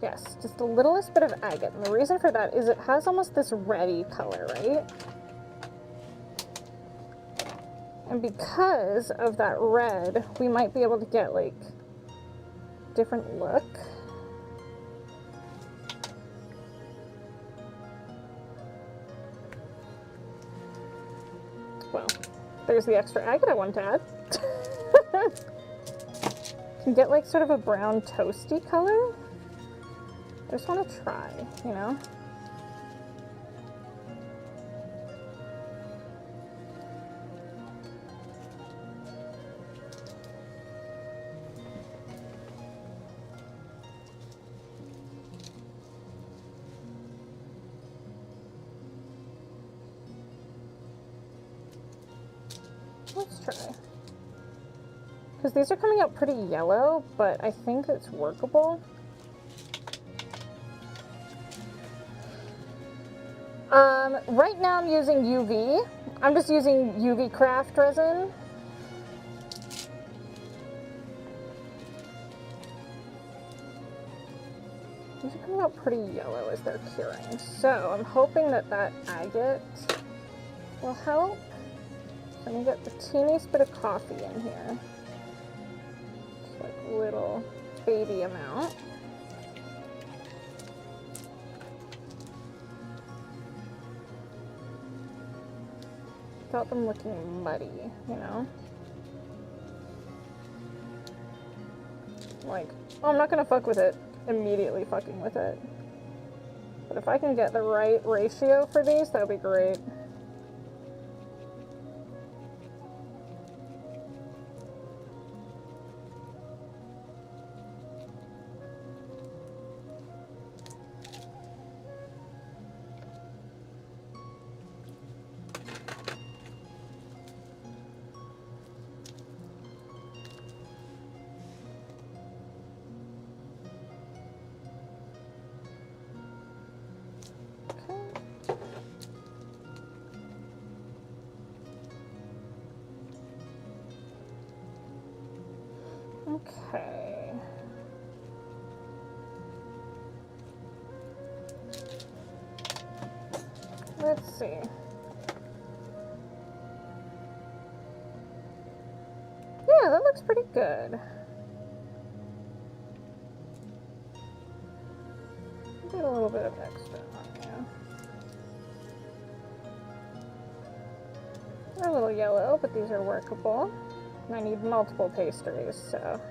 Yes, just the littlest bit of agate. And the reason for that is it has almost this reddy color, right? And because of that red, we might be able to get like different look. Well, there's the extra agate I wanted to add. Can get like sort of a brown toasty color. I just want to try, you know? Let's try. Because these are coming out pretty yellow, but I think it's workable. Right now I'm using UV. I'm just using UV craft resin. These are coming out pretty yellow as they're curing. So I'm hoping that that agate will help. So I'm gonna get the teeniest bit of coffee in here. Just like a little baby amount. Without them looking muddy, you know? Like, oh, I'm not gonna fuck with it, immediately fucking with it. But if I can get the right ratio for these, that would be great. Okay. Let's see. Yeah, that looks pretty good. Get a little bit of extra on you. They're a little yellow, but these are workable. And I need multiple pastries, so.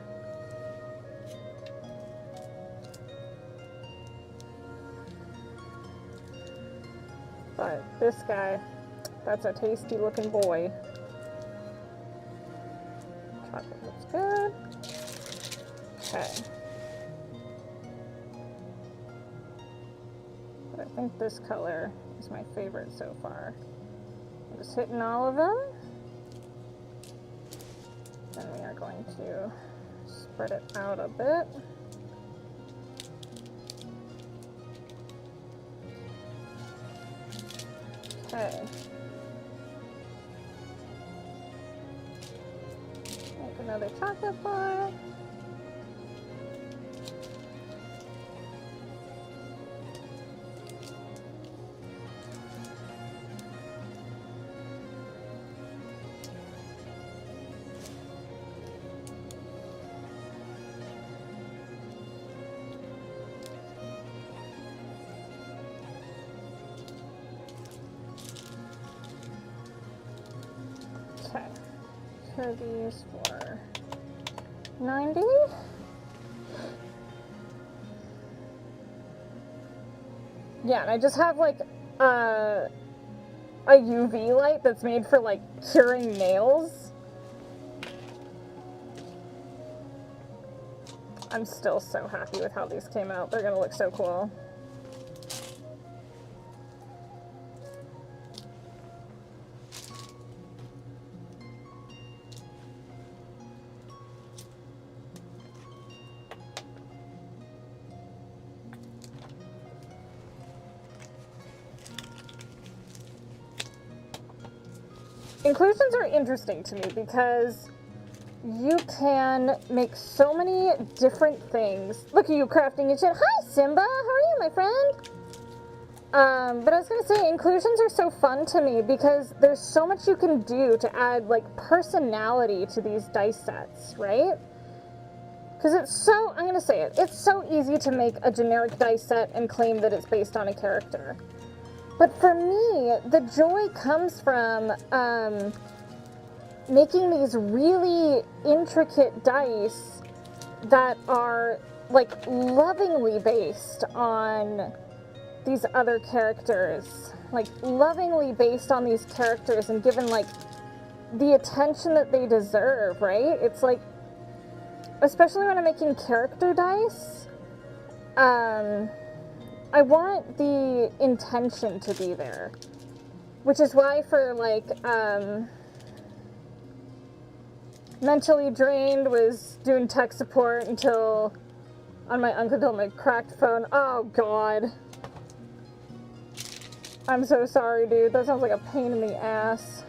But this guy, that's a tasty looking boy. Chocolate looks good. Okay. But I think this color is my favorite so far. I'm just hitting all of them. Then we are going to spread it out a bit. Okay. Make another chocolate bar. Okay. Here are these for 90. Yeah, and I just have like a UV light that's made for like curing nails. I'm still so happy with how these came out. They're gonna look so cool. Inclusions are interesting to me because you can make so many different things. Look at you crafting and shit. Hi, Simba. How are you, my friend? But I was gonna say, inclusions are so fun to me because there's so much you can do to add, like, personality to these dice sets, right? Because it's so, I'm gonna say it, it's so easy to make a generic dice set and claim that it's based on a character. But for me, the joy comes from, making these really intricate dice that are, like, lovingly based on these other characters. Like, lovingly based on these characters and given, like, the attention that they deserve, right? It's like, especially when I'm making character dice, I want the intention to be there. Which is why for, like, Mentally Drained was doing tech support until, on my until my cracked phone. Oh, God. I'm so sorry, dude. That sounds like a pain in the ass.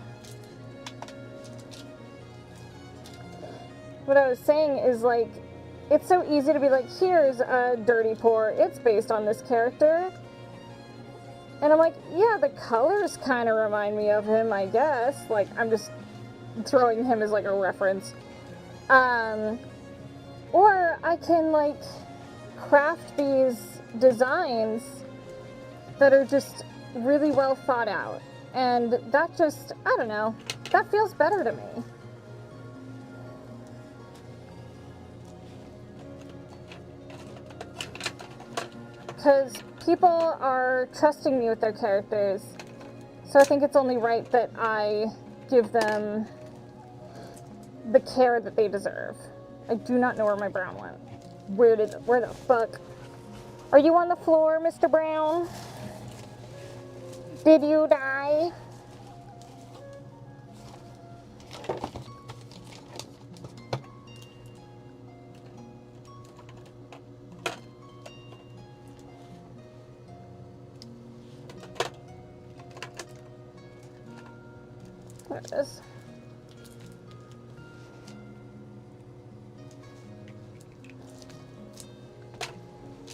What I was saying is, like, it's so easy to be like, here's a dirty pour. It's based on this character. And I'm like, yeah, the colors kind of remind me of him, I guess. Like, I'm just throwing him as, like, a reference. Or I can, like, craft these designs that are just really well thought out. And that just, I don't know, that feels better to me. Because people are trusting me with their characters, so I think it's only right that I give them the care that they deserve. I do not know where my brown went. Where the fuck? Are you on the floor, Mr. Brown? Did you die? There it is.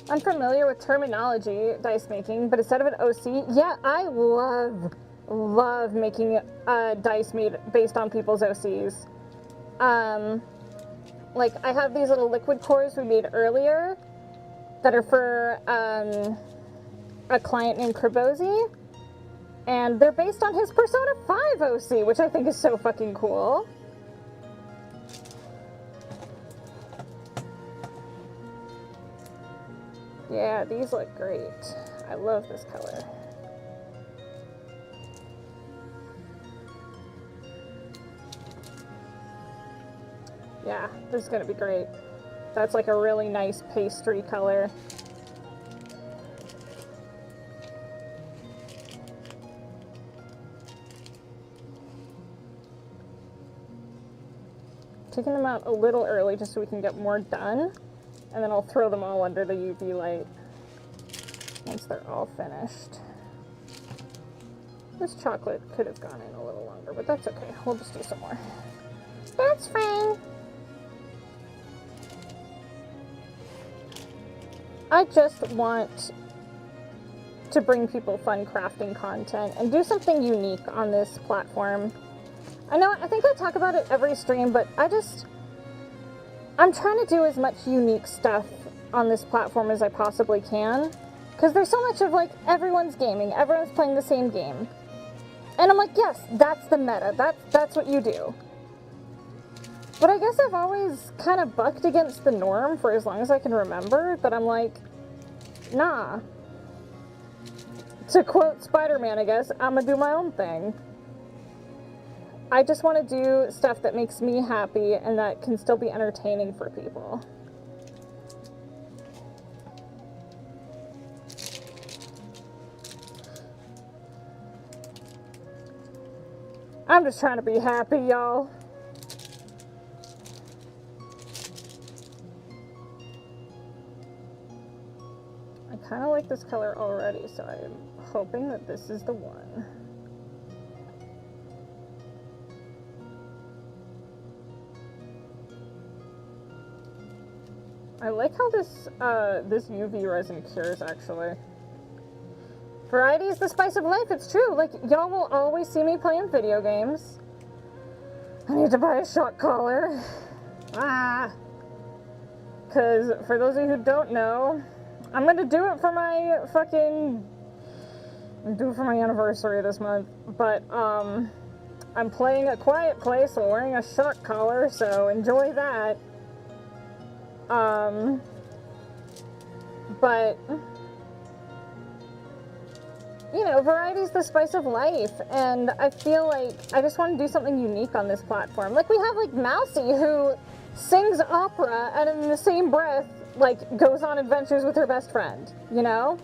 I'm familiar with terminology, dice making, but instead of an OC, yeah, I love making dice made based on people's OCs. Like, I have these little liquid cores we made earlier that are for a client named Krabozy, and they're based on his Persona 5 OC, which I think is so fucking cool. Yeah, these look great. I love this color. Yeah, this is gonna be great. That's like a really nice pastry color. Taking them out a little early just so we can get more done. And then I'll throw them all under the UV light once they're all finished. This chocolate could have gone in a little longer, but that's okay. We'll just do some more. That's fine. I just want to bring people fun crafting content and do something unique on this platform. I think I talk about it every stream, but I'm trying to do as much unique stuff on this platform as I possibly can. Because there's so much of, like, everyone's gaming, everyone's playing the same game. And I'm like, yes, that's the meta. That's what you do. But I guess I've always kind of bucked against the norm for as long as I can remember, that I'm like, nah. To quote Spider-Man, I guess, I'm gonna do my own thing. I just want to do stuff that makes me happy and that can still be entertaining for people. I'm just trying to be happy, y'all. I kind of like this color already, so I'm hoping that this is the one. I like how this UV resin cures, actually. Variety is the spice of life, it's true. Like, y'all will always see me playing video games. I need to buy a shock collar. Because, for those of you who don't know, I'm gonna do it for my anniversary this month. But, I'm playing A Quiet Place while wearing a shock collar, so enjoy that. But, you know, variety's the spice of life, and I feel like I just want to do something unique on this platform. Like, we have, like, Mousy, who sings opera, and in the same breath, like, goes on adventures with her best friend, you know?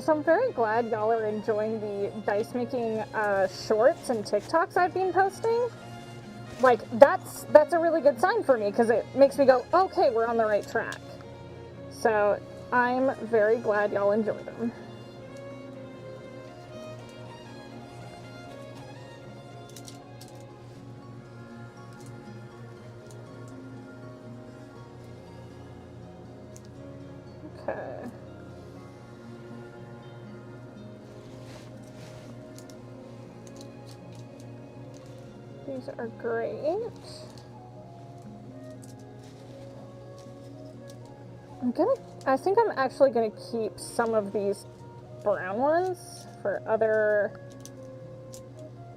So I'm very glad y'all are enjoying the dice making shorts and TikToks I've been posting. Like, that's a really good sign for me, because it makes me go, okay, we're on the right track. So I'm very glad y'all enjoy them. Okay. These are great. I think I'm actually gonna keep some of these brown ones for other,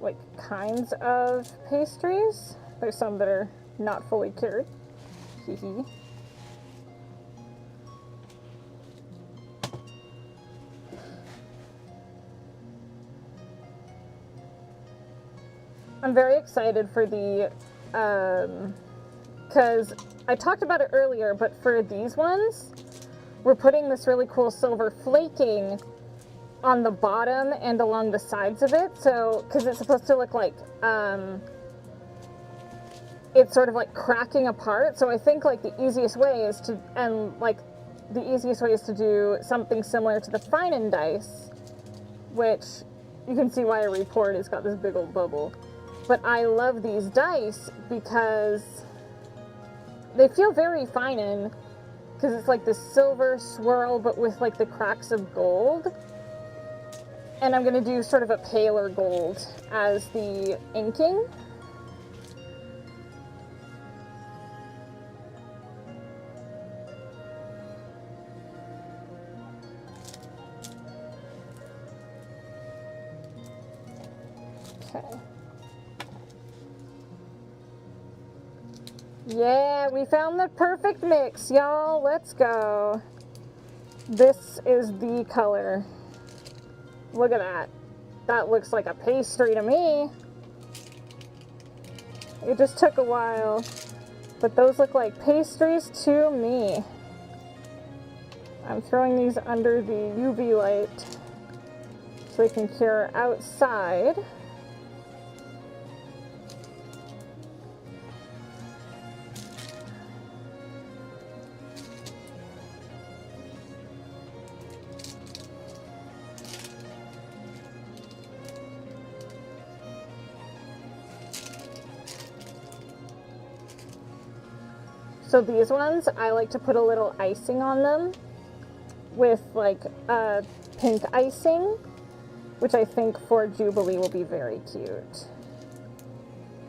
like, kinds of pastries. There's some that are not fully cured. Hee hee. I'm very excited for the, because I talked about it earlier, but for these ones, we're putting this really cool silver flaking on the bottom and along the sides of it, so, because it's supposed to look like, it's sort of like cracking apart, so I think, like, the easiest way is to do something similar to the fine dice, which you can see why I repoured, it's got this big old bubble. But I love these dice because they feel very fine because it's like this silver swirl but with, like, the cracks of gold. And I'm going to do sort of a paler gold as the inking. Okay. Yeah, we found the perfect mix, y'all. Let's go. This is the color. Look at that. That looks like a pastry to me. It just took a while, but those look like pastries to me. I'm throwing these under the UV light so they can cure outside. So these ones, I like to put a little icing on them with like pink icing, which I think for Jubilee will be very cute.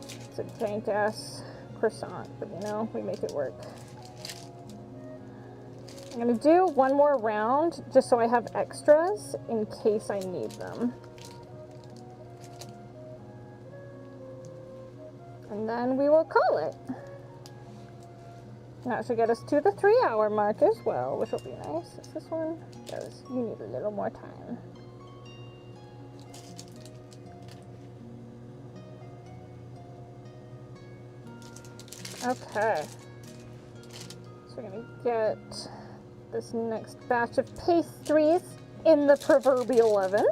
It's a jank ass croissant, but you know, we make it work. I'm gonna do one more round just so I have extras in case I need them. And then we will call it. And that should get us to the 3-hour mark as well, which will be nice. Is this one? Because you need a little more time. Okay. So we're gonna get this next batch of pastries in the proverbial oven.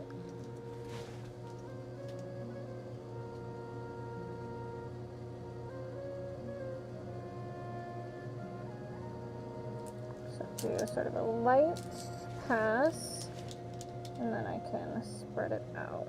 So do sort of a light pass, and then I can spread it out.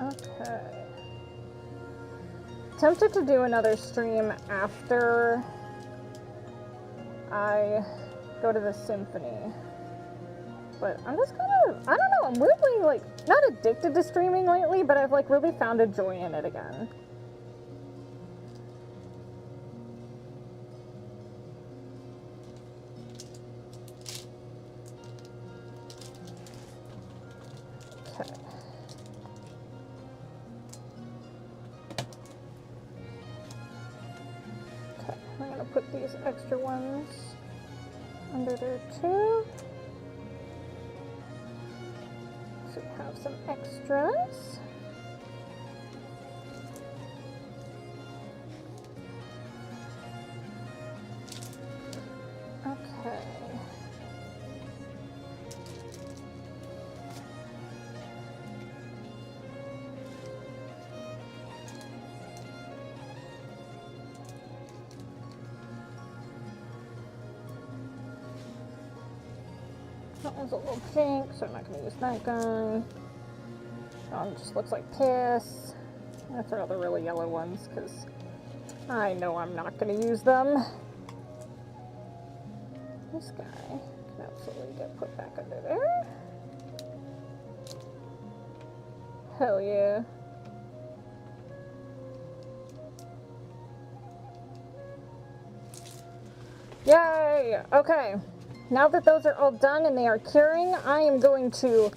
Okay. Tempted to do another stream after I go to the symphony, but I'm just kind of, I don't know, I'm weirdly like not addicted to streaming lately, but I've like really found a joy in it again. Put these extra ones under there too. Should have some extras. Okay. That one's a little pink, so I'm not going to use that guy. That one just looks like piss. I'm going to throw out the really yellow ones because I know I'm not going to use them. This guy can absolutely get put back under there. Hell yeah. Yay! Okay. Now that those are all done and they are curing, I am going to...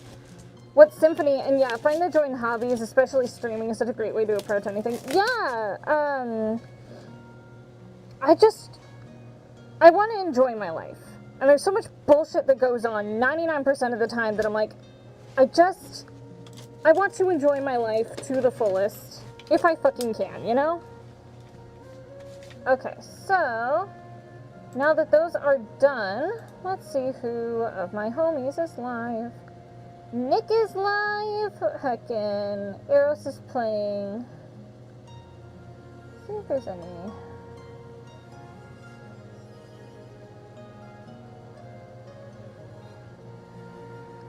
What symphony? And yeah, find the join hobbies, especially streaming, is such a great way to approach anything. Yeah! I want to enjoy my life. And there's so much bullshit that goes on 99% of the time that I'm like, I want to enjoy my life to the fullest. If I fucking can, you know? Okay, so... Now that those are done, let's see who of my homies is live. Nick is live. Heckin' Eros is playing. Let's see if there's any.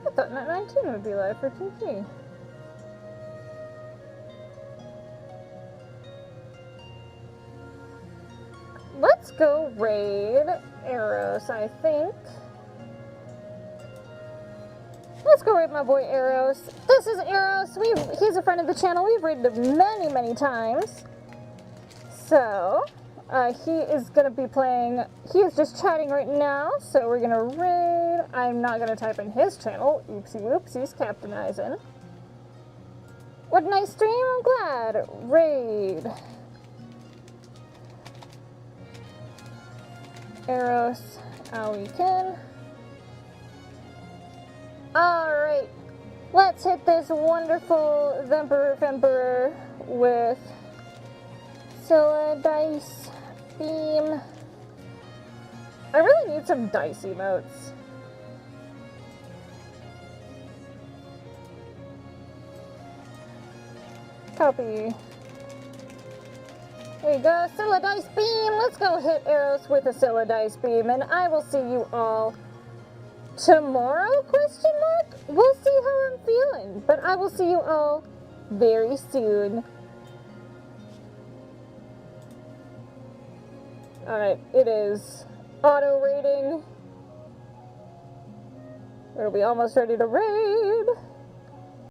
I thought Net 19 would be live for GG. Let's go raid Eros, I think. Let's go raid my boy Eros. This is Eros. He's a friend of the channel. We've raided him many, many times. So, he is going to be playing... He is just chatting right now, so we're going to raid. I'm not going to type in his channel. Oopsie whoopsies, captainizing. What a nice stream. I'm glad. Raid. Eros, Aoiken. Alright, let's hit this wonderful Vemperor with Scylla, Dice, Beam. I really need some dice emotes. Copy. There you go, Dice Beam. Let's go hit Eros with a Dice Beam, and I will see you all tomorrow, question mark? We'll see how I'm feeling, but I will see you all very soon. Alright, it is auto rating. It'll be almost ready to raid.